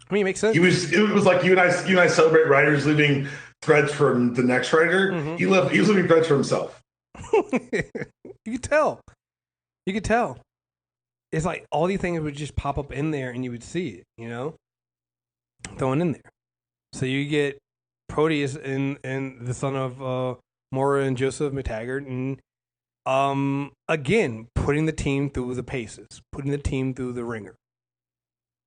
I mean, it makes sense. It was like you and I celebrate writers leaving threads for the next writer. Mm-hmm. He was leaving threads for himself. You could tell. It's like all these things would just pop up in there and you would see it, you know? Thrown in there. So you get Proteus and the son of Moira and Joseph McTaggart, and again, putting the team through the paces, putting the team through the ringer.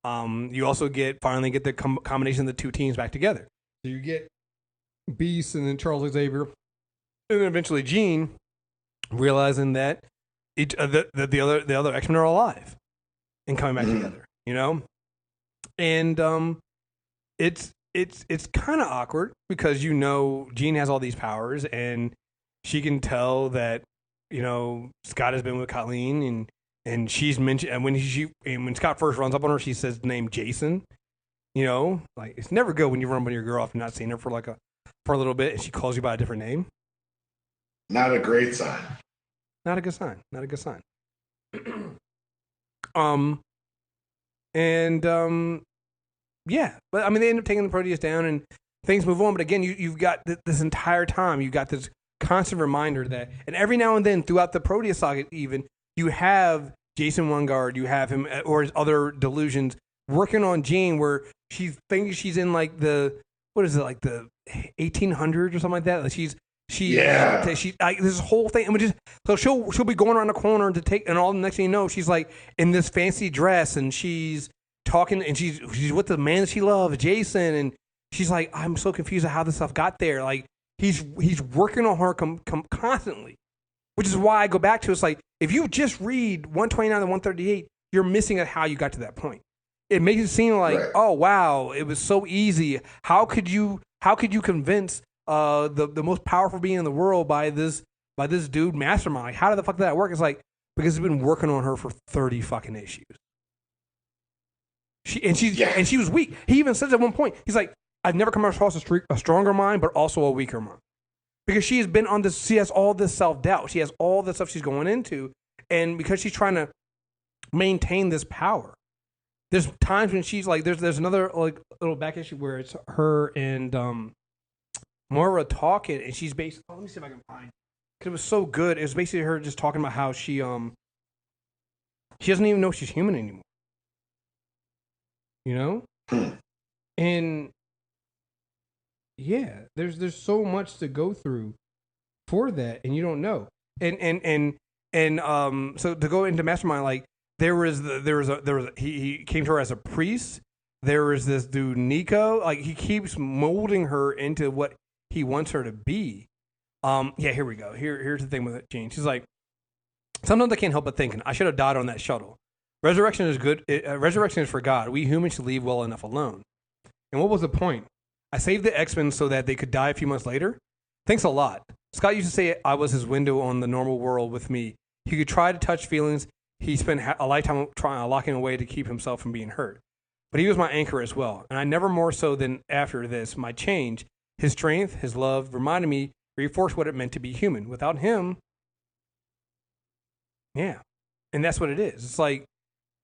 You also finally get the combination of the two teams back together. So you get Beast and then Charles Xavier, and then eventually Jean realizing that the other X-Men are alive and coming back together, you know? And it's kind of awkward because, you know, Jean has all these powers and she can tell that, you know, Scott has been with Colleen and she's mentioned, and when Scott first runs up on her, she says the name Jason, you know, like it's never good when you run up on your girl after not seeing her for a little bit and she calls you by a different name. Not a great sign. Not a good sign. Yeah, but I mean, they end up taking the Proteus down and things move on. But again, you've got this entire time, you've got this constant reminder that, and every now and then throughout the Proteus Saga, even you have Jason Weingart, you have him or his other delusions working on Jean, where she thinks she's in like the 1800s or something like that. Like she's like this whole thing, and so she'll be going around the corner and all the next thing you know, she's like in this fancy dress and she's talking and she's with the man that she loves, Jason, and she's like, I'm so confused at how this stuff got there. Like he's working on her constantly, which is why I go back to it's like if you just read 129 to 138, you're missing at how you got to that point. It makes it seem like, oh wow, it was so easy. How could you convince the most powerful being in the world by this dude Mastermind? Like, how the fuck did that work? It's like because he's been working on her for 30 fucking issues. She was weak. He even says at one point, he's like, I've never come across a stronger mind, but also a weaker mind. Because she has been on this, she has all this self-doubt. She has all the stuff she's going into. And because she's trying to maintain this power, there's times when she's like, there's another like little back issue where it's her and Moira talking, and she's basically, let me see if I can find it. Because it was so good. It was basically her just talking about how she doesn't even know she's human anymore. You know? And yeah, there's so much to go through for that, and you don't know. So to go into Mastermind, like he came to her as a priest. There was this dude Nico. Like he keeps molding her into what he wants her to be. Here we go. Here's the thing with it, Jean. She's like, sometimes I can't help but thinking I should have died on that shuttle. Resurrection is good. Resurrection is for God. We humans should leave well enough alone. And what was the point? I saved the X-Men so that they could die a few months later? Thanks a lot. Scott used to say I was his window on the normal world with me. He could try to touch feelings. He spent a lifetime locking away to keep himself from being hurt. But he was my anchor as well. And I never more so than after this, my change, his strength, his love, reminded me, reinforced what it meant to be human. Without him, yeah. And that's what it is. It's like,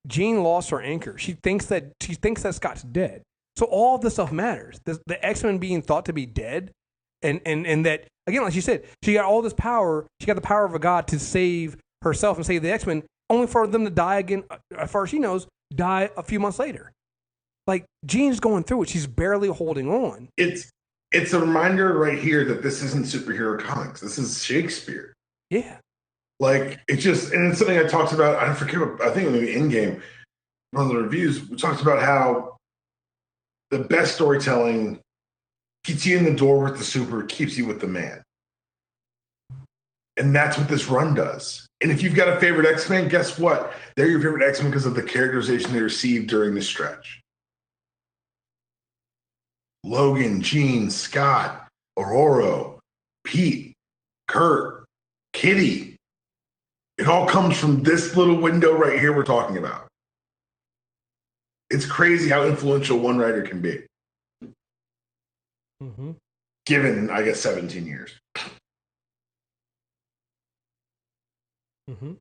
Jean lost her anchor. She thinks that Scott's dead. So all of this stuff matters. The X-Men being thought to be dead, and that, again, like she said, she got all this power. She got the power of a god to save herself and save the X-Men, only for them to die again, as far as she knows, die a few months later. Like, Jean's going through it. She's barely holding on. It's a reminder right here that this isn't superhero comics. This is Shakespeare. Yeah. Like, it's just, and it's something I talked about, I forget, I think in the Endgame, one of the reviews, we talked about how the best storytelling gets you in the door with the super, keeps you with the man. And that's what this run does. And if you've got a favorite X-Men, guess what? They're your favorite X-Men because of the characterization they received during this stretch. Logan, Jean, Scott, Ororo, Pete, Kurt, Kitty. It all comes from this little window right here we're talking about. It's crazy how influential one writer can be. Mm-hmm. Given, I guess, 17 years. Mm-hmm.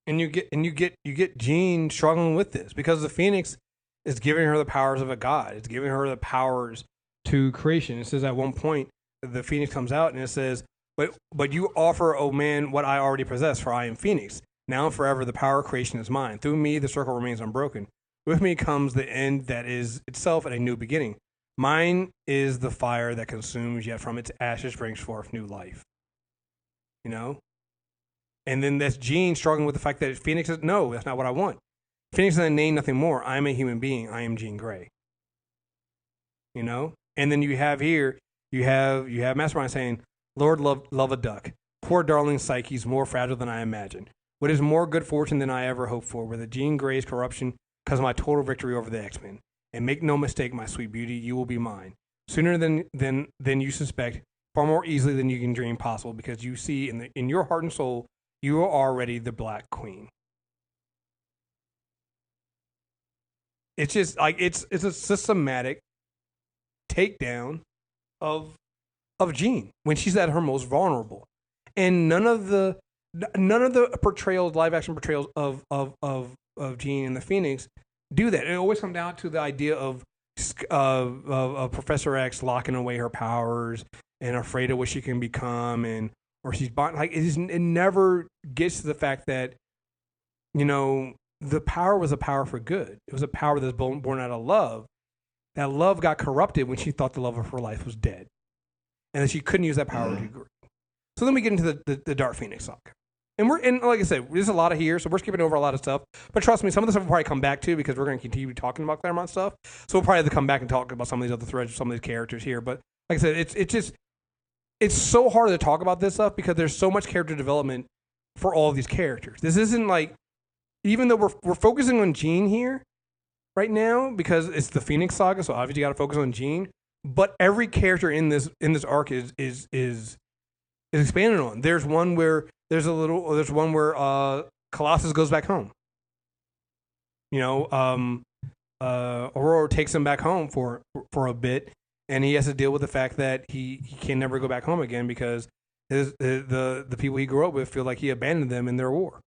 And you get Jean struggling with this because the Phoenix is giving her the powers of a god. It's giving her the powers to creation. It says at one point the Phoenix comes out and it says, But you offer, O man, what I already possess, for I am Phoenix. Now and forever the power of creation is mine. Through me the circle remains unbroken. With me comes the end that is itself and a new beginning. Mine is the fire that consumes, yet from its ashes brings forth new life. You know? And then that's Jean struggling with the fact that Phoenix says, no, that's not what I want. Phoenix is a name, nothing more. I am a human being. I am Jean Grey. You know? And then you have here, you have Mastermind saying, Lord, love a duck. Poor darling Psyche's more fragile than I imagined. What is more good fortune than I ever hoped for, with a Jean Grey's corruption because of my total victory over the X-Men. And make no mistake, my sweet beauty, you will be mine. Sooner than you suspect, far more easily than you can dream possible, because you see in your heart and soul, you are already the Black Queen. It's just like it's a systematic takedown of Jean when she's at her most vulnerable, and none of the portrayals, live action portrayals of Jean and the Phoenix do that. It always comes down to the idea of Professor X locking away her powers and afraid of what she can become, or she's like it never gets to the fact that, you know, the power was a power for good. It was a power that's born out of love. That love got corrupted when she thought the love of her life was dead, and that she couldn't use that power to agree. So then we get into the Dark Phoenix Saga. And like I said, there's a lot of here, so we're skipping over a lot of stuff. But trust me, some of the stuff we'll probably come back to because we're going to continue talking about Claremont stuff. So we'll probably have to come back and talk about some of these other threads, some of these characters here. But like I said, it's so hard to talk about this stuff because there's so much character development for all of these characters. This isn't like, even though we're focusing on Jean here right now because it's the Phoenix Saga, so obviously you got to focus on Jean. But every character in this arc is expanded on. There's one where Colossus goes back home. You know, Ororo takes him back home for a bit, and he has to deal with the fact that he can never go back home again because the people he grew up with feel like he abandoned them in their war.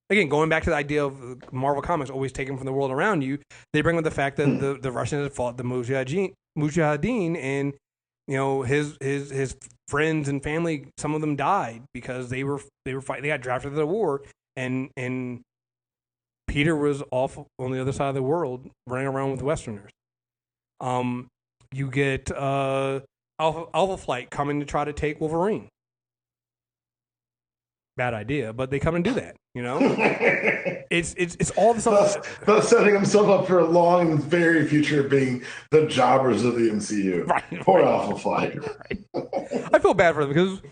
Again, going back to the idea of Marvel Comics always taken from the world around you, they bring up the fact that the Russians had fought the Mujahideen, and you know his friends and family, some of them died because they were fighting. They got drafted to the war, and Peter was off on the other side of the world running around with Westerners. You get Alpha Flight coming to try to take Wolverine. bad idea, but they come and do that. It's all the stuff. Thus setting himself up for a long and very future of being the jobbers of the MCU. Right. Poor Alpha Flight. Right. I feel bad for them because it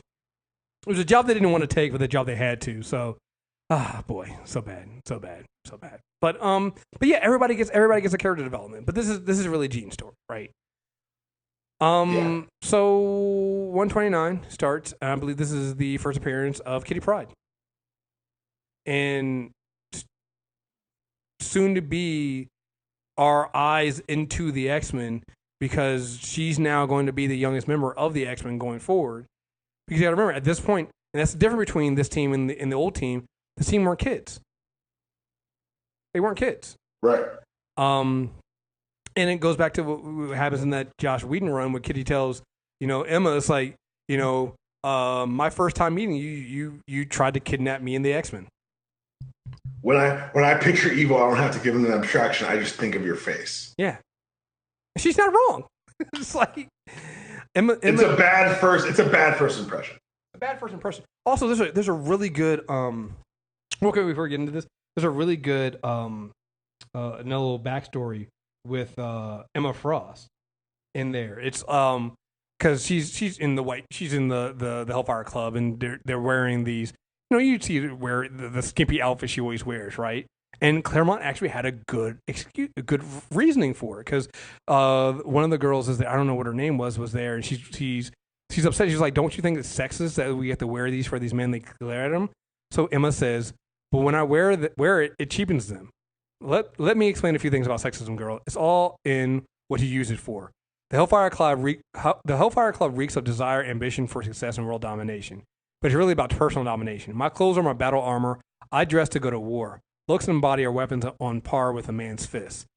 was a job they didn't want to take, but a job they had to. So, boy, so bad. But yeah, everybody gets a character development. But this is really Jean's story, right? So 129 starts, and I believe this is the first appearance of Kitty Pryde. And soon to be our eyes into the X-Men, because she's now going to be the youngest member of the X-Men going forward. Because you got to remember, at this point, and that's the difference between this team and the old team, this team weren't kids. They weren't kids. Right. And it goes back to what happens in that Joss Whedon run where Kitty tells, Emma, it's like, my first time meeting you tried to kidnap me and the X-Men. When I picture evil, I don't have to give them an abstraction. I just think of your face. Yeah. She's not wrong. It's like Emma, it's a bad first impression. A bad first impression. Also, there's a really good okay, before we get into this, there's a really good another little backstory with Emma Frost in there. It's because she's in the Hellfire Club, and they're wearing these. You see her wear the skimpy outfit she always wears, right? And Claremont actually had a good reasoning for it, because one of the girls is there. I don't know what her name was there, and she's upset. She's like, "Don't you think it's sexist that we have to wear these for these men? They glare at them." So Emma says, "But when I wear it, it cheapens them." Let me explain a few things about sexism, girl. It's all in what you use it for. The Hellfire Club reeks of desire, ambition for success, and world domination. But it's really about personal domination. My clothes are my battle armor. I dress to go to war. Looks and body are weapons on par with a man's fist.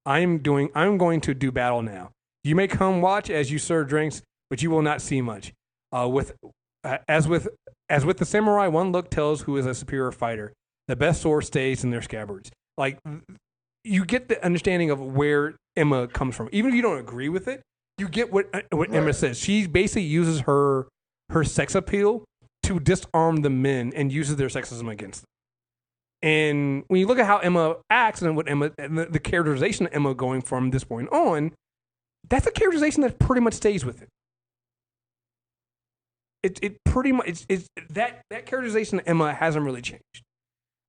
I'm going to do battle now. You may come watch as you serve drinks, but you will not see much. As with the samurai, one look tells who is a superior fighter. The best sword stays in their scabbards. Like, you get the understanding of where Emma comes from. Even if you don't agree with it, you get what Emma says. She basically uses her sex appeal to disarm the men and uses their sexism against them. And when you look at how Emma acts and the characterization of Emma going from this point on, that's a characterization that pretty much stays with it. It pretty much it's that characterization of Emma hasn't really changed.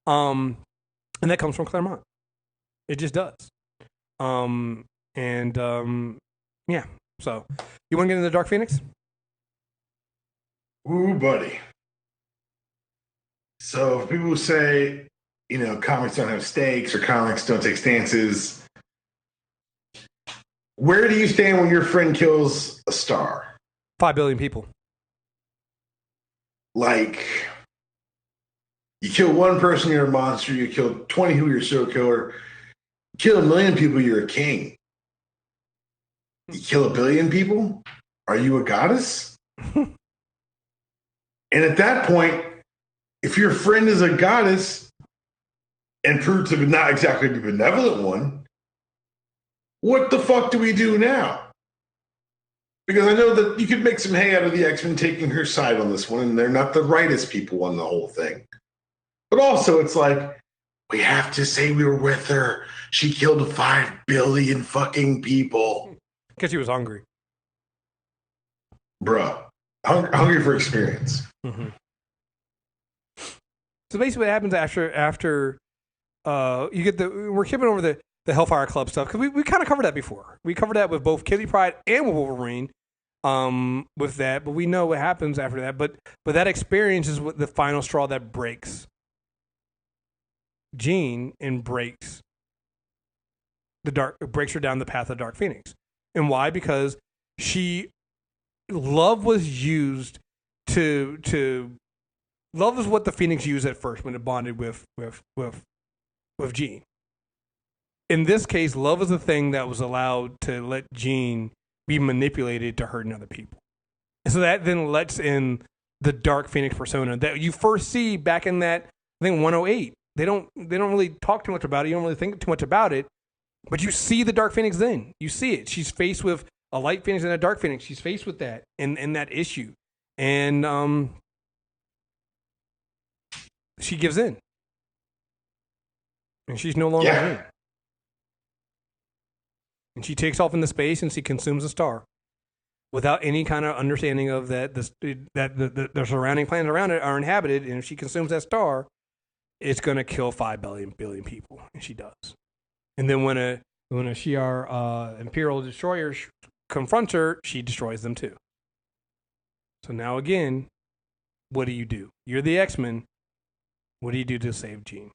And that comes from Claremont. It just does. Yeah. So, you want to get into the Dark Phoenix? Ooh, buddy. So, if people say, comics don't have stakes or comics don't take stances, where do you stand when your friend kills a star? 5 billion people. Like, you kill one person, you're a monster. You kill 20 people, you're a serial killer. You kill 1 million people, you're a king. You kill 1 billion people, are you a goddess? And at that point, if your friend is a goddess and proved to be not exactly the benevolent one, what the fuck do we do now? Because I know that you could make some hay out of the X-Men taking her side on this one, and they're not the rightest people on the whole thing. But also, it's like, we have to say we were with her. She killed 5 billion fucking people. Because she was hungry. Bruh. Hungry for experience. Mm-hmm. So basically what happens after you get we're skipping over the Hellfire Club stuff, because we kind of covered that before. We covered that with both Kitty Pryde and with Wolverine with that, but we know what happens after that. But that experience is what the final straw that breaks Jean and breaks her down the path of Dark Phoenix. And why? Because love was used love is what the Phoenix used at first when it bonded with Jean. In this case, love is the thing that was allowed to let Jean be manipulated to hurting other people. And so that then lets in the Dark Phoenix persona that you first see back in that, I think, 108. They don't really talk too much about it. You don't really think too much about it. But you see the Dark Phoenix then. You see it. She's faced with a Light Phoenix and a Dark Phoenix. She's faced with that and that issue. And she gives in. And she's no longer Jean. And she takes off into space and she consumes a star without any kind of understanding of that the surrounding planets around it are inhabited. And if she consumes that star, it's going to kill 5 billion people. And she does. And then when a Shi'ar Imperial destroyer confronts her, she destroys them too. So now again, what do? You're the X-Men. What do you do to save Jean?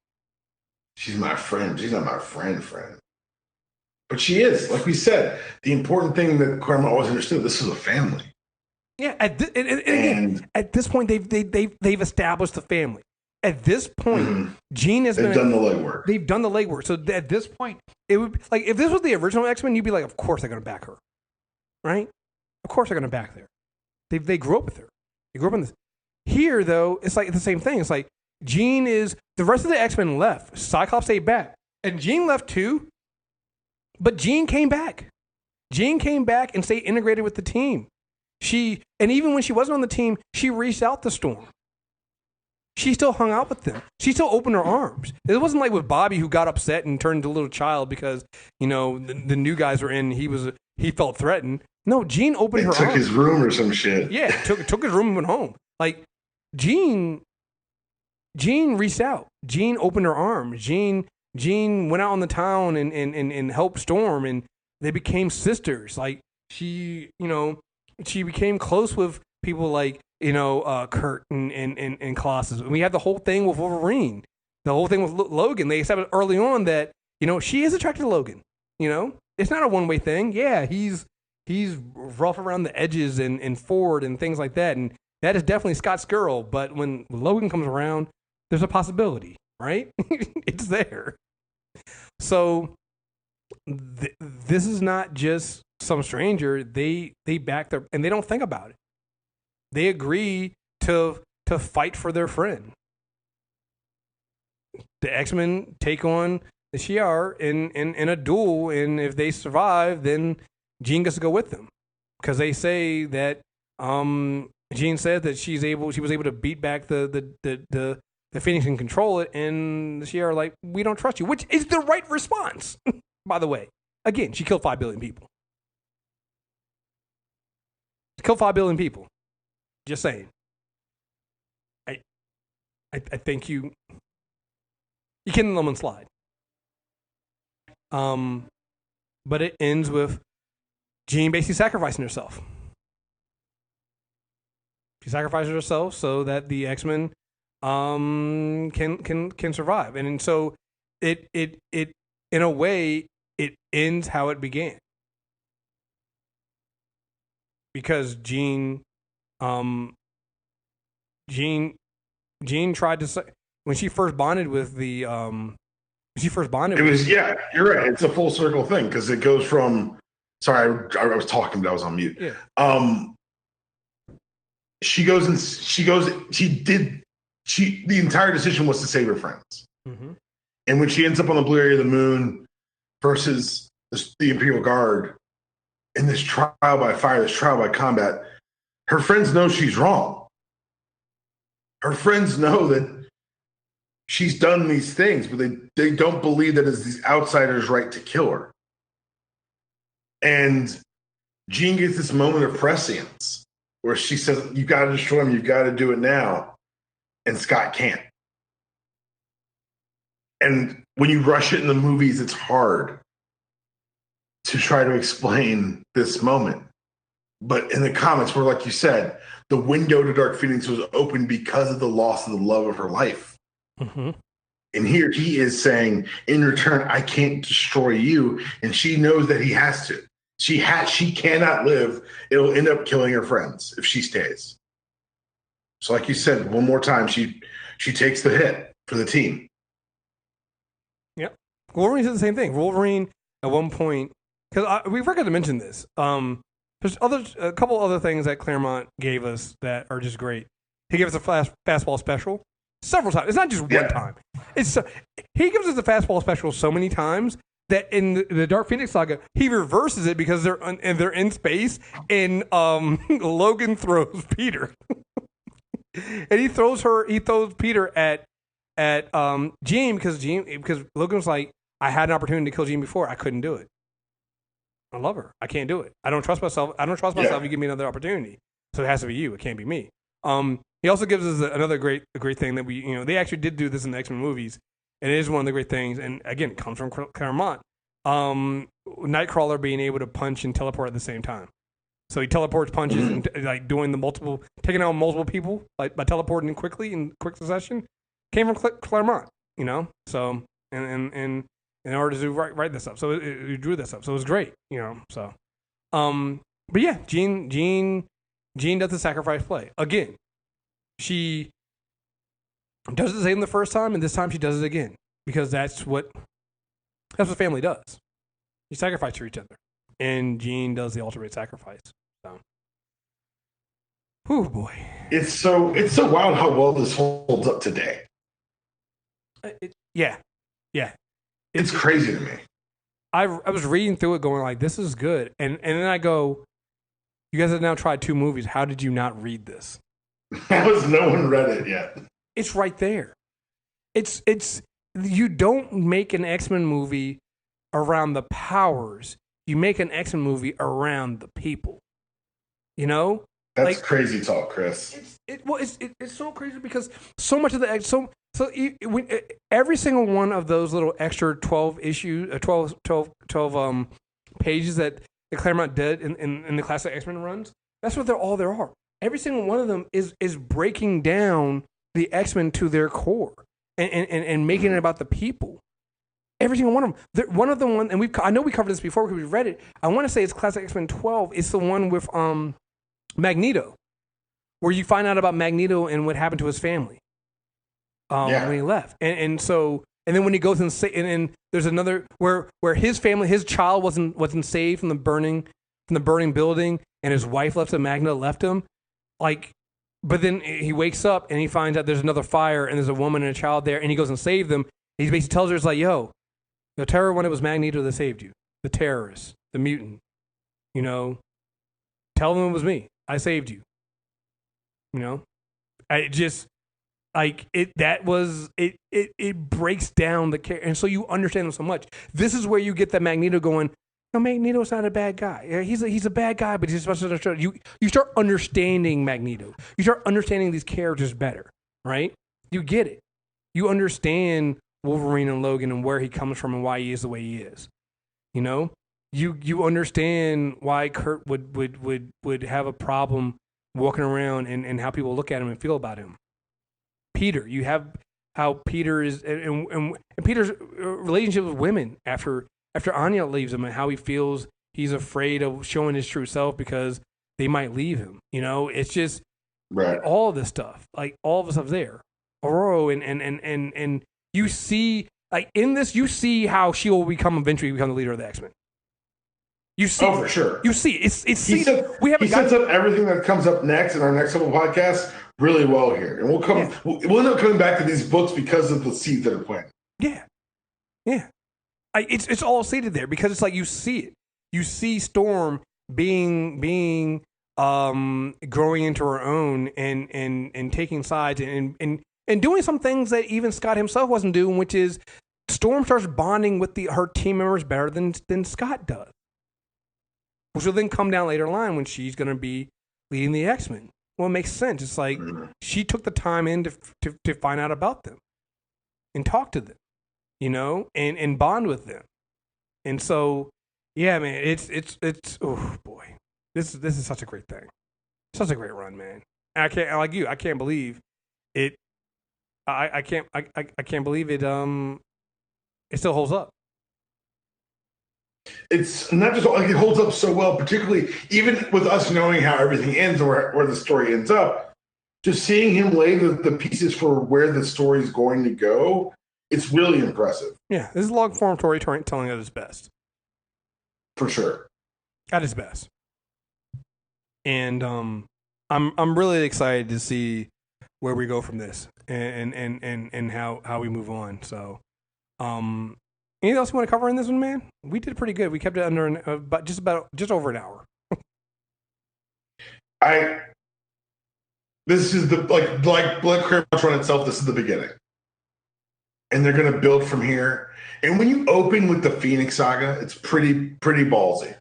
She's my friend. She's not my friend. But she is. Like we said, the important thing that Claremont always understood, this is a family. Yeah, at this point, they've established the family. At this point, Jean has done the legwork. They've done the legwork. So at this point, it would like if this was the original X-Men, you'd be like, of course they're going to back her, right? Of course they're going to back her. They grew up with her. They grew up in this. Here, though, it's like the same thing. It's like Jean is the rest of the X-Men left. Cyclops stayed back, and Jean left too. But Jean came back. Jean came back and stayed integrated with the team. And even when she wasn't on the team, she reached out to Storm. She still hung out with them. She still opened her arms. It wasn't like with Bobby who got upset and turned into a little child because, the new guys were in. He felt threatened. No, Jean opened her arms. Took his room or some shit. Yeah, took his room and went home. Like Jean reached out. Jean opened her arms. Jean went out on the town and helped Storm, and they became sisters. Like she became close with people like Kurt and Colossus. And we had the whole thing with Wolverine, the whole thing with Logan. They established early on that she is attracted to Logan. It's not a one-way thing. Yeah, he's rough around the edges and forward and things like that, and that is definitely Scott's girl. But when Logan comes around, there's a possibility, right? It's there. So this is not just some stranger. They back their, and they don't think about it. They agree to fight for their friend. The X-Men take on the Shi'ar in a duel, and if they survive, then Jean gets to go with them, because they say that Jean said that she was able to beat back the Phoenix and control it, and the Shi'ar are like, we don't trust you, which is the right response. By the way, again, she killed 5 billion people. She killed 5 billion people. Just saying. I think you can let them slide. But it ends with Jean basically sacrificing herself. She sacrifices herself so that the X-Men can survive, and so it in a way it ends how it began, because Jean tried to say, when she first bonded with the you're right. It's a full circle thing, because it goes from, sorry, I was talking but I was on mute. Yeah. The entire decision was to save her friends. Mm-hmm. And when she ends up on the blue area of the moon versus the Imperial Guard in this trial by fire, this trial by combat, her friends know she's wrong. Her friends know that she's done these things, but they don't believe that it's these outsiders' right to kill her. And Jean gets this moment of prescience where she says, "You got to destroy him. You got to do it now," and Scott can't. And when you rush it in the movies, it's hard to try to explain this moment. But in the comics, where, like you said, the window to Dark Phoenix was open because of the loss of the love of her life. Mm-hmm. And here he is saying, in return, I can't destroy you. And she knows that he has to. She cannot live. It'll end up killing her friends if she stays. So like you said, one more time, she takes the hit for the team. Yep. Wolverine said the same thing. Wolverine, at one point, because we forgot to mention this. There's a couple other things that Claremont gave us that are just great. He gave us a fastball special several times. It's not just one time. He gives us a fastball special so many times that in the Dark Phoenix Saga, he reverses it because they're in space, and Logan throws Peter. And he throws Peter at at Jean because Logan was like, I had an opportunity to kill Jean before, I couldn't do it. I love her. I can't do it. I don't trust myself. You give me another opportunity, so it has to be you. It can't be me. He also gives us another great thing that they actually did do this in the X-Men movies, and it is one of the great things. And again, it comes from Claremont. Nightcrawler being able to punch and teleport at the same time. So he teleports, punches, and like taking out multiple people like by teleporting quickly in quick succession. Came from Claremont, So and in order to write this up, so he drew this up, so it was great, So, but yeah, Jean does the sacrifice play again. She does it the same the first time, and this time she does it again because that's what family does. You sacrifice for each other, and Jean does the ultimate sacrifice. So, oh boy, it's so wild how well this holds up today. Yeah. It's crazy to me. I was reading through it, going like, "This is good," and then I go, "You guys have now tried 2 movies. How did you not read this?" No one read it yet. It's right there. It's you don't make an X-Men movie around the powers. You make an X-Men movie around the people. That's crazy talk, Chris. It's so crazy because so much of the every single one of those little extra 12 issues, 12 pages that the Claremont did in the classic X-Men runs, that's what all there are. Every single one of them is breaking down the X-Men to their core and making it about the people. Every single one of them. One of them, and I know we covered this before because we read it. I want to say it's Classic X-Men 12. It's the one with Magneto, where you find out about Magneto and what happened to his family when he left, and then when he goes and there's another where his family, his child wasn't saved from the burning building, and his wife left him. Magneto left him, but then he wakes up and he finds out there's another fire and there's a woman and a child there, and he goes and saves them. He basically tells her, it's like, yo, the terror when it was Magneto that saved you, the terrorist, the mutant, tell them it was me. I saved you. I just it breaks down the character, and so you understand him so much. This is where you get that Magneto going, no, Magneto's not a bad guy. He's a bad guy, but he's supposed to you start understanding Magneto. You start understanding these characters better, right? You get it. You understand Wolverine and Logan and where he comes from and why he is the way he is. You understand why Kurt would have a problem walking around and how people look at him and feel about him. Peter, you have how Peter is and Peter's relationship with women after Anya leaves him and how he feels he's afraid of showing his true self because they might leave him. It's just all of this stuff, all of the stuff there. Ororo and you see in this, you see how she will eventually become the leader of the X-Men. You see, for sure. You see, it's. He sets up everything that comes up next in our next couple podcasts really well here, and we'll end up coming back to these books because of the seeds that are planted. Yeah. It's all seeded there because it's like you see it. You see Storm being growing into her own and taking sides and doing some things that even Scott himself wasn't doing, which is Storm starts bonding with her team members better than Scott does. Which will then come down later in line when she's going to be leading the X-Men. Well, it makes sense. It's like she took the time in to find out about them and talk to them, and bond with them. And so, yeah, man, it's oh boy, this is such a great thing, such a great run, man. And I can't believe it. I can't believe it. It still holds up. It's not just it holds up so well, particularly even with us knowing how everything ends or where the story ends up, just seeing him lay the pieces for where the story is going to go, it's really impressive. Yeah, this is long form storytelling at its best. For sure. At its best. And I'm really excited to see where we go from this and how we move on. So anything else you want to cover in this one, man? We did pretty good. We kept it under just over an hour. This is the like Claremont run itself. This is the beginning. and they're going to build from here. And when you open with the Phoenix Saga, it's pretty ballsy.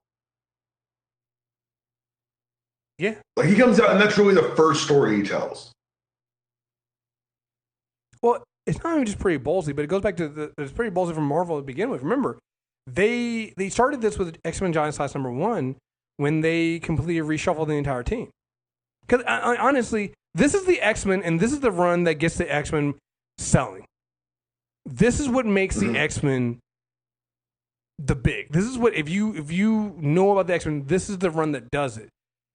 Yeah. Like, he comes out, and that's really the first story he tells. Well, it's not even just pretty ballsy, but it goes back to it's pretty ballsy from Marvel to begin with. Remember, they started this with X-Men Giant Slash #1 when they completely reshuffled the entire team. Because honestly, this is the X-Men, and this is the run that gets the X-Men selling. This is what makes the X-Men the big. This is what, if you know about the X-Men, this is the run that does it.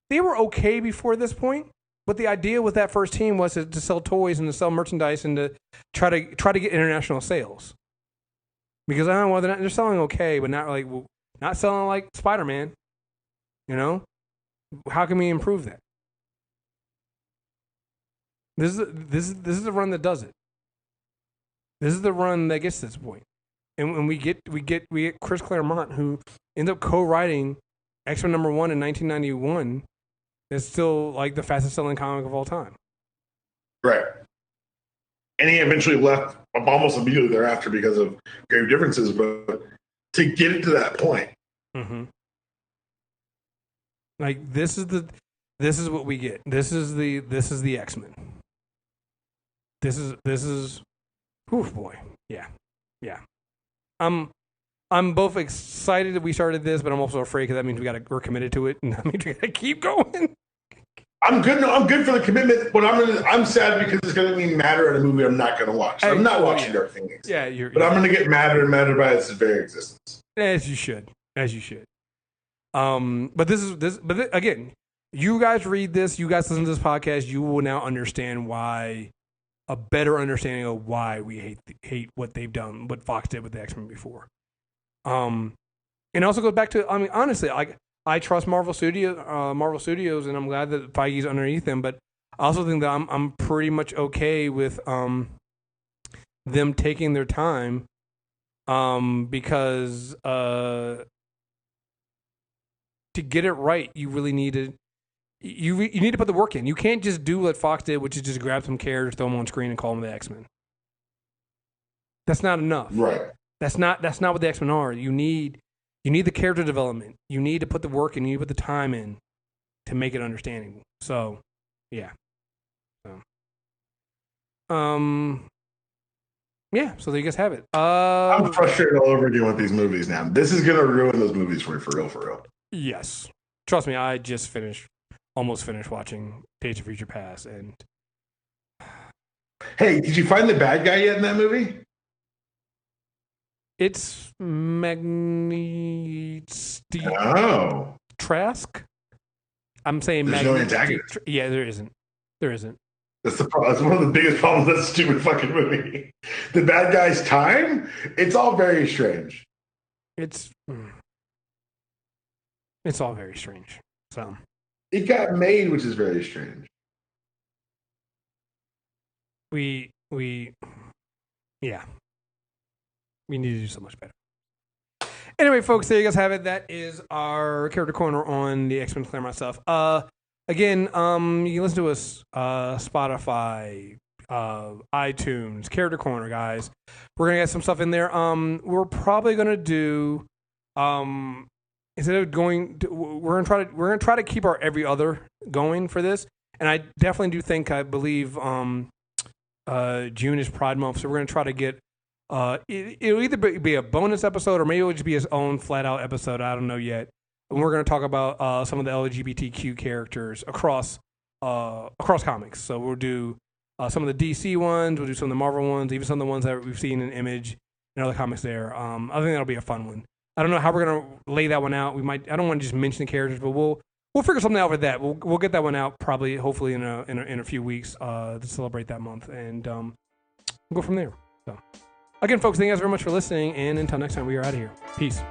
They were okay before this point, but the idea with that first team was to sell toys and to sell merchandise and to try to get international sales. Because they're selling okay, but not selling like Spider-Man. You know, how can we improve that? This is the run that does it. This is the run that gets to this point. And we get Chris Claremont, who ends up co-writing X-Men #1 in 1991. It's still like the fastest selling comic of all time. Right. And he eventually left almost immediately thereafter because of grave differences, but to get it to that point. Mm-hmm. Like, this is what we get. This is the X-Men. This is whew, boy. Yeah. I'm both excited that we started this, but I'm also afraid because that means we're committed to it, and that means we gotta keep going. I'm good for the commitment, but I'm sad because it's gonna be madder at a movie I'm not gonna watch. I'm not watching Dark Phoenix. Yeah, but I'm gonna get madder by its very existence. As you should. But again, you guys read this, you guys listen to this podcast, you will now understand a better understanding of why we hate what they've done, what Fox did with the X-Men before. And it also goes back to, honestly, I trust Marvel Studios, and I'm glad that Feige's underneath them, but I also think that I'm pretty much okay with them taking their time, because to get it right, you really need to you need to put the work in. You can't just do what Fox did, which is just grab some characters, throw them on screen, and call them the X-Men. That's not enough. Right. That's not what the X-Men are. You need the character development. You need to put the work in. You need to put the time in to make it understandable. So, yeah. Yeah, so there you guys have it. I'm frustrated all over again with these movies now. This is going to ruin those movies for real. Yes. Trust me, I just almost finished watching Days of Future Past. And hey, did you find the bad guy yet in that movie? It's Magneto. Oh. Trask? I'm saying There's no antagonist. Yeah, there isn't. That's the problem. That's one of the biggest problems with that stupid fucking movie. The bad guy's time, it's all very strange. It's all very strange. So it got made, which is very strange. We need to do so much better. Anyway, folks, there you guys have it. That is our character corner on the X-Men Claremont stuff. Again, you can listen to us Spotify, iTunes, Character Corner, guys. We're gonna get some stuff in there. We're probably gonna do instead of going, we're gonna try to keep our every other going for this. And I definitely I believe June is Pride Month, so we're gonna try to get. It'll either be a bonus episode or maybe it'll just be its own flat out episode. I don't know yet. And we're going to talk about some of the LGBTQ characters across comics. So we'll do some of the DC ones, we'll do some of the Marvel ones, even some of the ones that we've seen in Image and other comics there. I think that'll be a fun one. I don't know how we're going to lay that one out. I don't want to just mention the characters, but we'll figure something out with that. We'll get that one out probably, hopefully in a few weeks to celebrate that month, and we'll go from there. So. Again, folks, thank you guys very much for listening, and until next time, we are out of here. Peace.